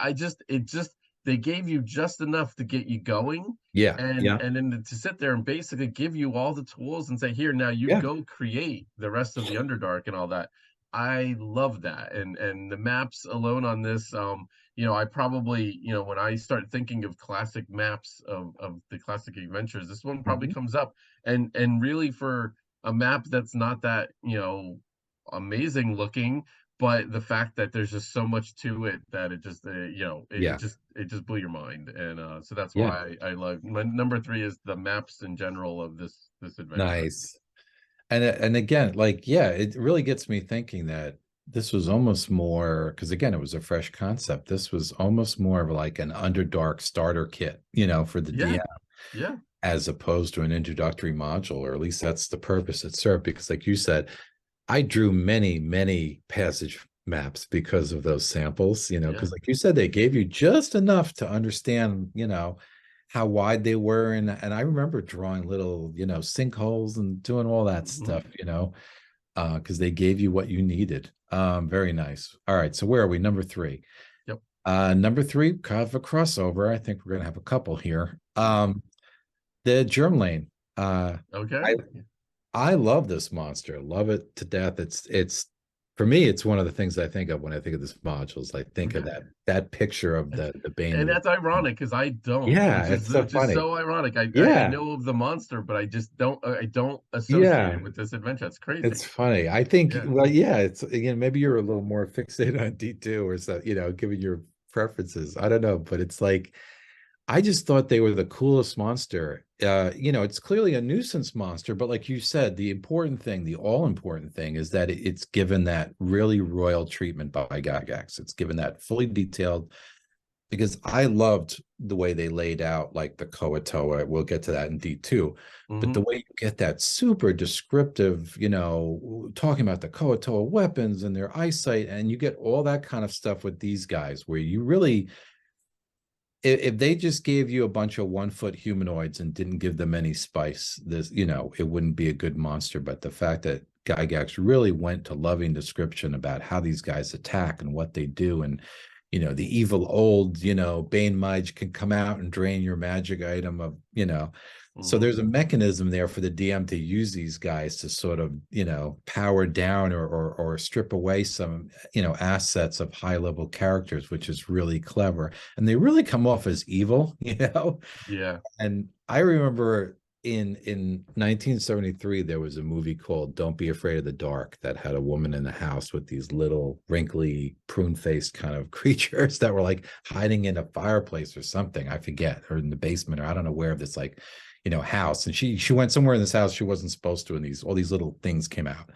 they gave you just enough to get you going. Yeah. And Yeah. then to sit there and basically give you all the tools and say, here, now you Yeah. go create the rest of the Underdark and all that. I love that. And the maps alone on this, I probably, when I start thinking of classic maps of the classic adventures, this one probably Mhm. comes up. And really, for a map that's not that, amazing looking, but the fact that there's just so much to it that it just, Yeah. it just blew your mind. And so that's Yeah. why I love my number three is the maps in general of this adventure. Nice. And again, like, yeah, it really gets me thinking that this was almost more, because again, it was a fresh concept. This was almost more of like an Underdark starter kit, for the Yeah, DM, yeah, as opposed to an introductory module, or at least that's the purpose it served. Because, like you said, I drew many, many passage maps because of those samples, yeah. because, like you said, they gave you just enough to understand, how wide they were. And I remember drawing little, sinkholes and doing all that Hmm. stuff, because they gave you what you needed. Very nice. All right. So where are we? Number 3. Yep. Number 3, kind of a crossover. I think we're gonna have a couple here. Hmm. The Germ Lane. Okay. I I love this monster. Love it to death. It's for me, it's one of the things I think of when I think of this modules. I think of Okay. that picture of the And Bane. that's ironic because I don't, Yeah, it's so which is funny. so ironic. I Yeah, know of the monster, but I don't associate it yeah. with this adventure. It's crazy. It's funny. I think, Yeah. well, yeah, it's, again, maybe you're a little more fixated on D2 or so, given your preferences. I don't know, but it's like, I just thought they were the coolest monster. It's clearly a nuisance monster, but like you said, the important thing, the all important thing is that it's given that really royal treatment by Gygax. It's given that fully detailed, because I loved the way they laid out like the Koatoa. We'll get to that in D2. But the Hmm. way you get that super descriptive, talking about the Koatoa weapons and their eyesight, and you get all that kind of stuff with these guys where you really, if they just gave you a bunch of 1 foot humanoids and didn't give them any spice, it wouldn't be a good monster. But the fact that Gygax really went to loving description about how these guys attack and what they do, and the evil old, Bane Mage can come out and drain your magic item so Hmm. there's a mechanism there for the DM to use these guys to sort of, power down or strip away some, assets of high level characters, which is really clever. And they really come off as evil, Yeah. And I remember in 1973 there was a movie called Don't Be Afraid of the Dark that had a woman in the house with these little wrinkly prune-faced kind of creatures that were like hiding in a fireplace or something, I forget, or in the basement, or I don't know where, this like house. And she went somewhere in this house she wasn't supposed to, and all these little things came out.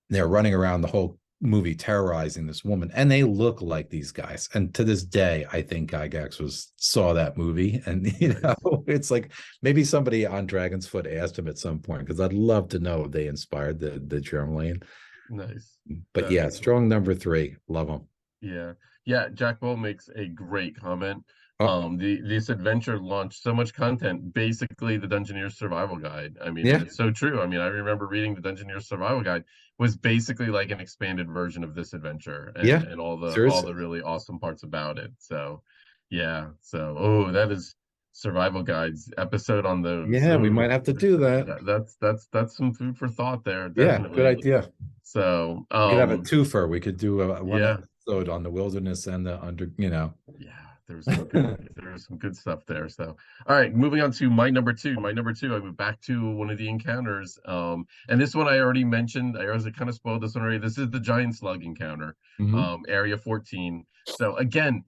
They're running around the whole movie terrorizing this woman, and they look like these guys. And to this day, I think Gygax saw that movie, and Nice. it's like maybe somebody on Dragon's Foot asked him at some point, because I'd love to know if they inspired the Germ Lane. Nice. But That's yeah, cool. strong number 3, love them. Yeah. Yeah, Jack Bull makes a great comment. Oh This adventure launched so much content, basically the Dungeoneer's survival guide. I mean, and yeah, it's so true. I mean, I remember reading the Dungeoneer's survival guide was basically like an expanded version of this adventure, yeah, and all seriously. the really awesome parts about it. So yeah. So that is survival guides episode on those. Yeah, we Oh, might have to do that. that's some food for thought there, Yeah, good definitely. idea. So We could have a twofer. We could do one yeah. episode on the wilderness and the Yeah, there was some good stuff there. So, all right, moving on to my number two. My number two, I went back to one of the encounters. And this one I already mentioned. I already kind of spoiled this one already. This is the giant slug encounter, Mhm. area 14. So again,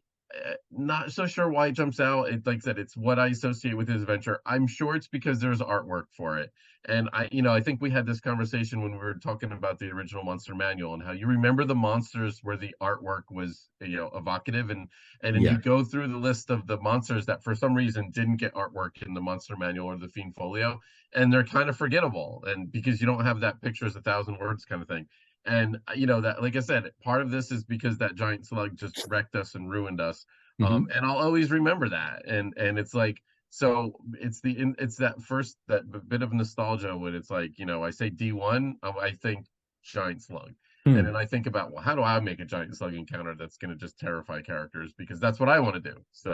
not so sure why it jumps out. Like I said, it's what I associate with his adventure. I'm sure it's because there's artwork for it. And I think we had this conversation when we were talking about the original Monster Manual and how you remember the monsters where the artwork was, evocative, and then Yeah. you go through the list of the monsters that for some reason didn't get artwork in the Monster Manual or the Fiend Folio, and they're kind of forgettable, and because you don't have that picture is a thousand words kind of thing. And that, like I said, part of this is because that giant slug just wrecked us and ruined us. Mhm. And I'll always remember that. And it's like, so it's that first, that bit of nostalgia when it's like, I say D1, I think giant slug. And then Hmm. I think about, well, how do I make a giant slug encounter that's going to just terrify characters? Because that's what I want to do. So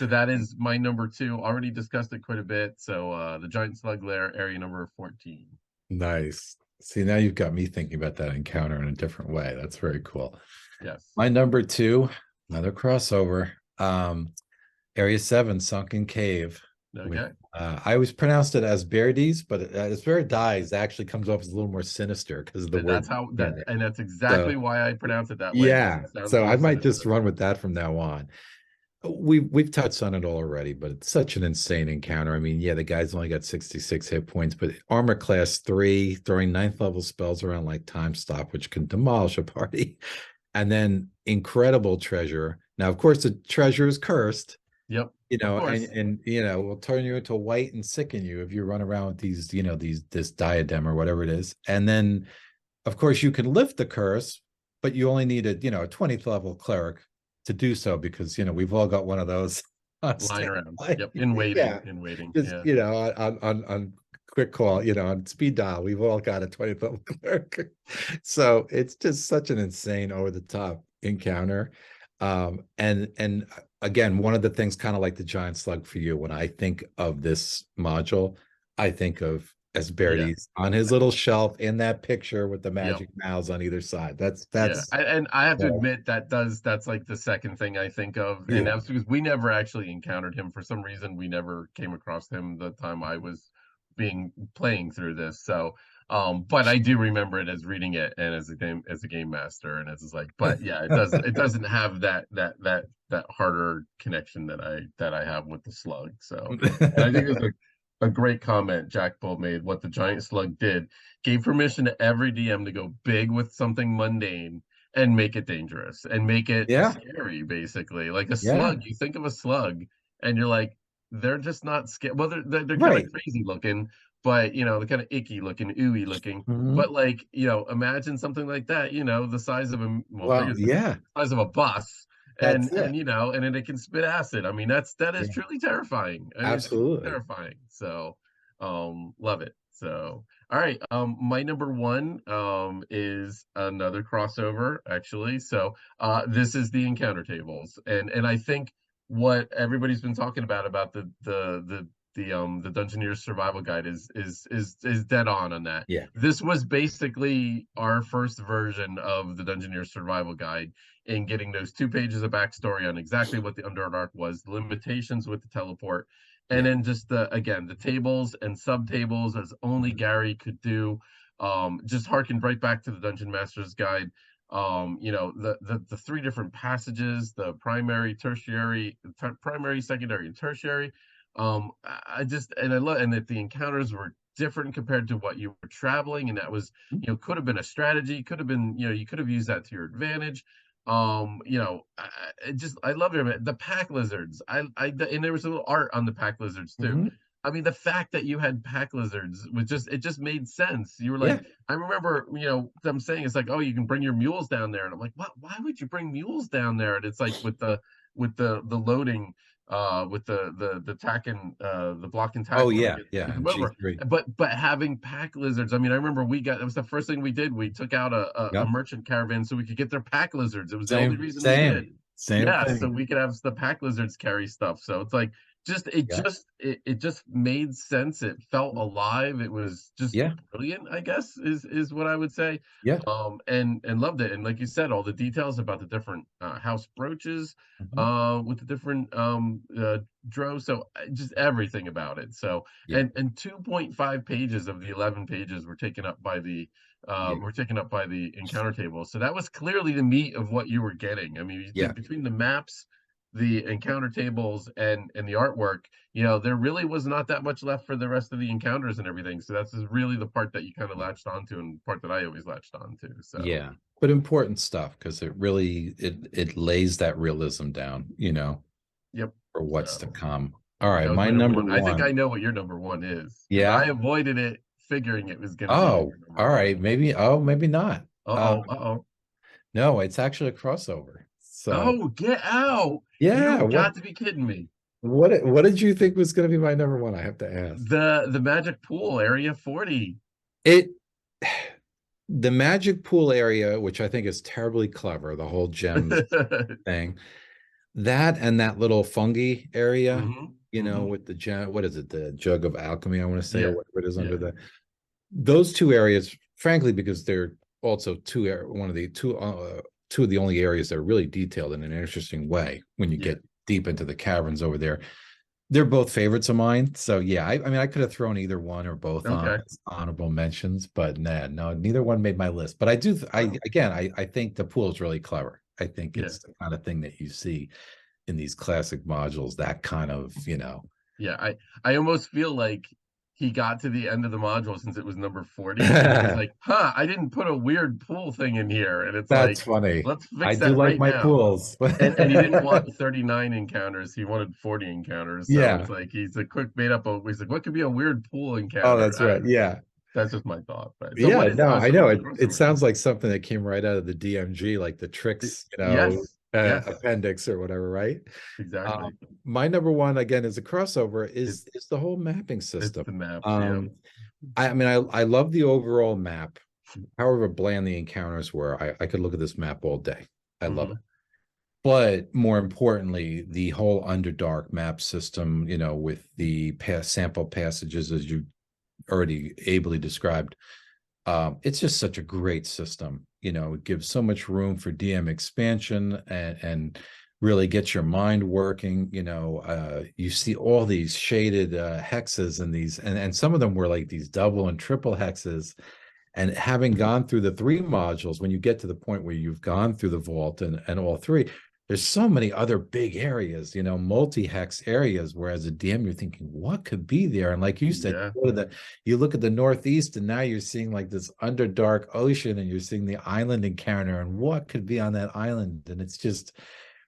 that is my number two. Already discussed it quite a bit. So the giant slug lair, area number 14. Nice. See, now you've got me thinking about that encounter in a different way. That's very cool. Yes. My number 2, another crossover. Area 7, Sunken Cave. With Okay. I always pronounced it as Verdes, but as Verdes actually comes off as a little more sinister because of the And that's word how in that, it. and that's So exactly why I pronounce it that way, because yeah. it sounds So more I might just sinister. run with that from now on. We've touched on it already, but it's such an insane encounter. I mean, yeah, the guy's only got 66 hit points, but armor class 3, throwing ninth level spells around like time stop, which can demolish a party. And then incredible treasure. Now, of course, the treasure is cursed, Yep. Of course. and will turn you into white and sicken you if you run around with these, this diadem or whatever it is. And then, of course, you can lift the curse, but you only need a 20th level cleric to do so, because we've all got one of those on Lying around. standby. Yep. In waiting. Yeah, In waiting. just Yeah. on quick call, on speed dial, we've all got a 20th level cleric. So it's just such an insane over the top encounter. And again, one of the things, kind of like the giant slug for you, when I think of this module, I think of Yeah. Asperdes on his little shelf in that picture with the Yep. magic mouths on either side. That's Yeah, that's and I have to uh, admit that's like the second thing I think of, and yeah. that's because we never actually encountered him. For some reason, we never came across him the time I was being playing through this. So, but I do remember it as reading it and as a game master, and it's just like, but yeah, it doesn't have that harder connection that I have with the slug. So, and I think there's a great comment Jack Bull made. What the giant slug did gave permission to every DM to go big with something mundane and make it dangerous and make it Yeah. scary, basically. Like a Yeah. slug, you think of a slug and you're like, they're just not scared. Well, they're kind of Right. crazy looking, but they're kind of icky looking, ooey looking. Mhm. But like, imagine something like that, the size of a, well, Well, bigger than yeah, the size of a bus, that's and it. and then it can spit acid. I mean, that is Yeah, truly terrifying. I mean, it's truly absolutely. terrifying. So, love it. So, all right. My number one is another crossover, actually. So, this is the encounter tables, and I think what everybody's been talking about the Dungeoneer's survival guide is dead on that. Yeah. This was basically our first version of the Dungeoneer's survival guide in getting those 2 pages of backstory on exactly what the Underdark was, the limitations with the teleport, and Yeah. then just the tables and subtables as only Mhm. Gary could do. Just harkened right back to the Dungeon Master's Guide. The 3 different passages, the primary, secondary, and tertiary. I just and I love and that the encounters were different compared to what you were traveling, and that was could have been a strategy, could have been you could have used that to your advantage. I love it. The pack lizards. And there was a little art on the pack lizards too. Mhm. I mean, the fact that you had pack lizards was just made sense. You were Yeah. like, I remember, them saying it's like, oh, you can bring your mules down there, and I'm like, what? Why would you bring mules down there? And it's like with the loading, with the tack and the block and Oh, tackle to yeah, get yeah, them over. G3. But having pack lizards, I mean, I remember that was the first thing we did. We took out a Yep. merchant caravan so we could get their pack lizards. It was the only Same, reason we did. same Yeah, so thing. we could have the pack lizards carry stuff. So it's like Yeah. it just made sense. It felt alive. It was just Yeah. brilliant, I guess, is what I would say. Yeah. And loved it. And like you said, all the details about the different house brooches, Mhm. with the different droves. So just everything about it. So Yeah. and 2.5 pages of the 11 pages Yeah. were taken up by the encounter table. So that was clearly the meat of what you were getting. I mean, you Yeah. think between the maps, the encounter tables, and the artwork, there really was not that much left for the rest of the encounters and everything. So that's really the part that you kind of latched onto, and the part that I always latched onto. So, Yeah. But important stuff because it lays that realism down, yep. for what's to So come. All right, that was my my number number one. I think I one. know what your number one is because I Yeah. avoided it, figuring it was going to be Oh, your number all one. right. Maybe, oh, maybe not. Uh-oh, uh-oh. No, it's actually a crossover. So Oh, get out. yeah, You got to be kidding me. what did you think was going to be my number one? I have to ask. The Magic Pool, Area 40. It the magic pool area, which I think is terribly clever, the whole gems thing, that and that little fungi area, Hmm. with the gem, what is it, the jug of alchemy, I want to say, or Yeah, whatever it is under yeah, those 2 areas, frankly, because they're also two of the only areas that are really detailed in an interesting way when you yeah. get deep into the caverns over there. They're both favorites of mine. So yeah, I mean I could have thrown either one or both on Okay. as honorable mentions, but nah, no, neither one made my list. But I do I Oh, again I think the pool is really clever. I think yeah, it's the kind of thing that you see in these classic modules, that kind of, yeah. I almost feel like he got to the end of the module since it was number 40, and he was like, "Huh, I didn't put a weird pool thing in here." And it's like, that's funny. let's I fix do that like right my now. pools. And he didn't want 39 encounters. He wanted 40 encounters. So Yeah. it's like he's a quick made up. He's like, what could be a weird pool Oh, encounter? that's right. Yeah. That's just my thought. But so Yeah, what is no, I so know what's the it crossover? sounds like something that came right out of the DMG, like the tricks, Yes, yes, appendix or whatever, right? Um, exactly. my number one again is a crossover It, is the whole mapping it's system. the maps. Yeah. Um, I mean, I love the overall map. However bland the encounters were, I could look at this map all day. I love it. Hmm. But more importantly, the whole Underdark map system, with the sample passages, as you already ably described, it's just such a great system. It gives so much room for DM expansion and really gets your mind working. You see all these shaded hexes and and some of them were like these double and triple hexes. And having gone through the 3 modules, when you get to the point where you've gone through the vault and all 3, there's so many other big areas, multi-hex areas, where as a DM, you're thinking, what could be there? And like you said, Yeah, you look at the Northeast, and now you're seeing like this underdark ocean, and you're seeing the island encounter, and what could be on that island. And it's just,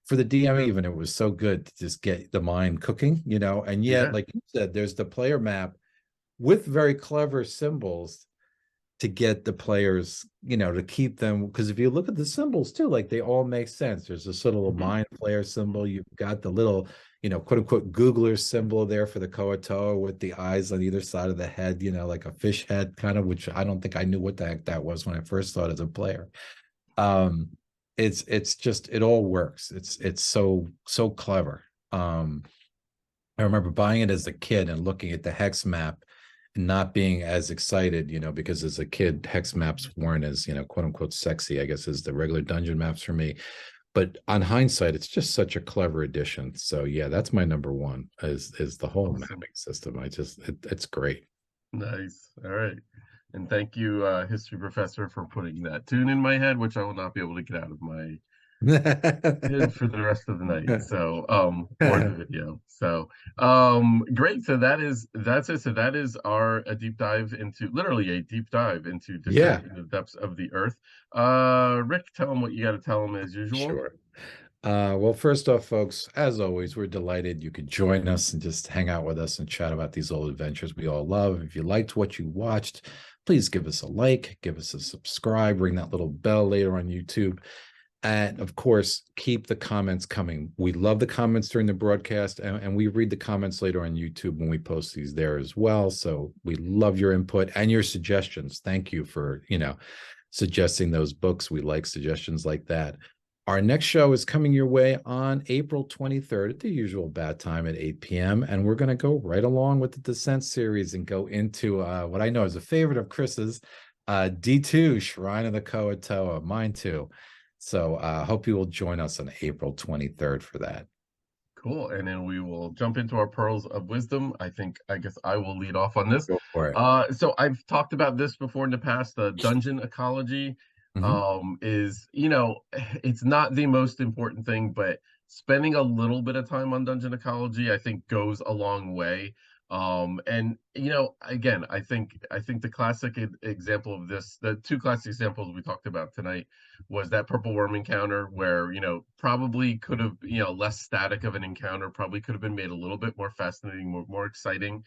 for the DM, even, it was so good to just get the mind cooking, and yet, yeah, like you said, there's the player map with very clever symbols to get the players, to keep them. Because if you look at the symbols too, like, they all make sense. There's this little hmm, mind player symbol. You've got the little, quote unquote, Googler symbol there for the Koatoa with the eyes on either side of the head, like a fish head kind of, which I don't think I knew what the heck that was when I first saw it as a player. Um, it's just, it all works. It's so clever. I remember buying it as a kid and looking at the hex map and not being as excited, because as a kid, hex maps weren't as, quote unquote, sexy, I guess, as the regular dungeon maps for me. But on hindsight, it's just such a clever addition. So yeah, that's my number one, is the whole awesome, mapping system. It's great. nice. All right, and thank you, history professor, for putting that tune in my head, which I will not be able to get out of my head for the rest of the night. So, or the video. So, great. So that's it. So that is our a deep dive into, literally a deep dive into Yeah, descent into the depths of the earth. Rick, tell them what you got to tell them as usual. sure. Well, first off, folks, as always, we're delighted you could join us and just hang out with us and chat about these old adventures we all love. If you liked what you watched, please give us a like, give us a subscribe, ring that little bell later on YouTube. And of course, keep the comments coming. We love the comments during the broadcast, and we read the comments later on YouTube when we post these there as well. So we love your input and your suggestions. Thank you for, suggesting those books. We like suggestions like that. Our next show is coming your way on April 23rd at the usual bad time at 8 p.m. And we're going to go right along with the Descent series and go into what I know is a favorite of Chris's, D2, Shrine of the Koatoa, mine too. So hope you will join us on April 23rd for that. Cool. And then we will jump into our pearls of wisdom. I guess I will lead off on this. Go for it. So I've talked about this before in the past. The dungeon ecology Mhm. is, it's not the most important thing, but spending a little bit of time on dungeon ecology, I think, goes a long way. And again, I think the classic example of this, the two classic examples we talked about tonight, was that purple worm encounter, where probably could have, less static of an encounter, probably could have been made a little bit more fascinating, more exciting.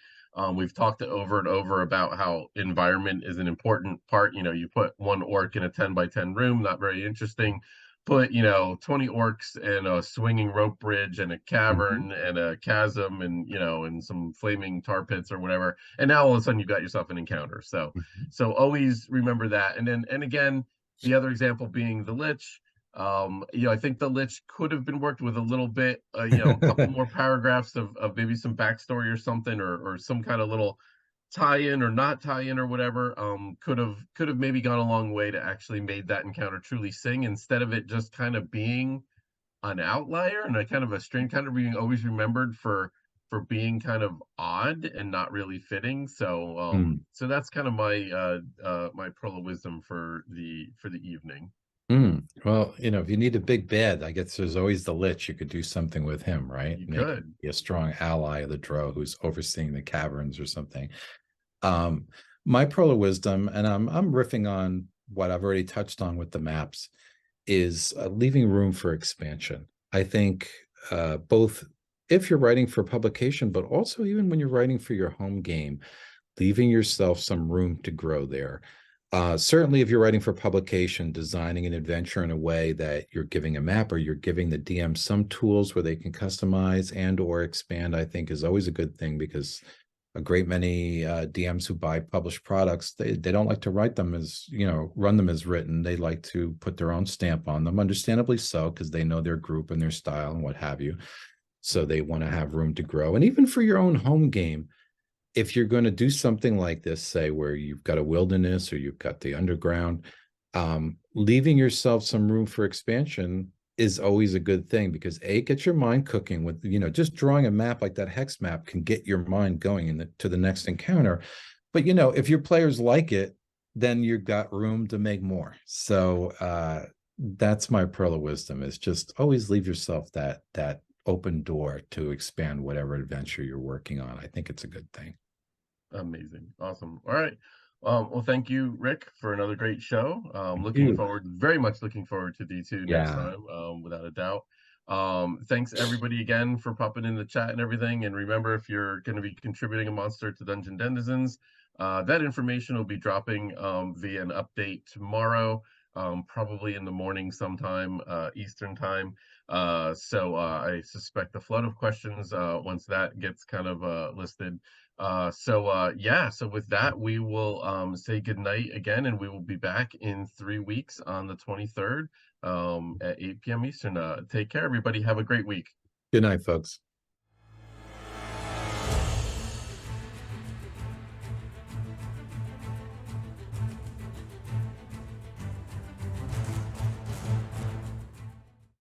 We've talked over and over about how environment is an important part. You put one orc in a 10 by 10 room, not very interesting. Put 20 orcs and a swinging rope bridge and a Mhm. cavern and a chasm, and some flaming tar pits or whatever, and now all of a sudden you've got yourself an encounter. So Mhm. so always remember that. And again, the other example being the Lich. I think the Lich could have been worked with a little bit, a couple more paragraphs of maybe some backstory or something, or some kind of little tie-in or not tie-in or whatever. Could have maybe gone a long way to actually made that encounter truly sing, instead of it just kind of being an outlier and a kind of a strange, kind of being always remembered for being kind of odd and not really fitting. So Mm. so that's kind of my pearl of wisdom for the evening. Well, if you need a big bad, I guess there's always the Lich. You could do something with him, right? You Make him could. be a strong ally of the Drow who's overseeing the caverns or something. Um, my pearl of wisdom, and I'm riffing on what I've already touched on with the maps, is leaving room for expansion. I think both if you're writing for publication, but also even when you're writing for your home game, leaving yourself some room to grow there. Certainly, if you're writing for publication, designing an adventure in a way that you're giving a map or you're giving the DM some tools where they can customize and or expand, I think is always a good thing, because a great many DMs who buy published products, they don't like to write them as, run them as written. They like to put their own stamp on them, understandably so, because they know their group and their style and what have you. So they want to have room to grow. And even for your own home game, if you're going to do something like this, say where you've got a wilderness or you've got the underground, leaving yourself some room for expansion is always a good thing, because A, get your mind cooking with, just drawing a map like that hex map can get your mind going to the next encounter. But, if your players like it, then you've got room to make more. So That's my pearl of wisdom, is just always leave yourself that open door to expand whatever adventure you're working on. I think it's a good thing. Amazing. Awesome. All right. Well, thank you, Rick, for another great show. Thank Looking you. forward, very much looking forward to D2 next Yeah. time, without a doubt. Thanks everybody again for popping in the chat and everything. And remember, if you're going to be contributing a monster to Dungeon Denizens, that information will be dropping via an update tomorrow, probably in the morning sometime, Eastern time. I suspect a flood of questions once that gets kind of listed. Yeah, so with that, we will say goodnight again, and we will be back in 3 weeks on the 23rd at 8 p.m. Eastern. Take care, everybody. Have a great week. Good night, folks.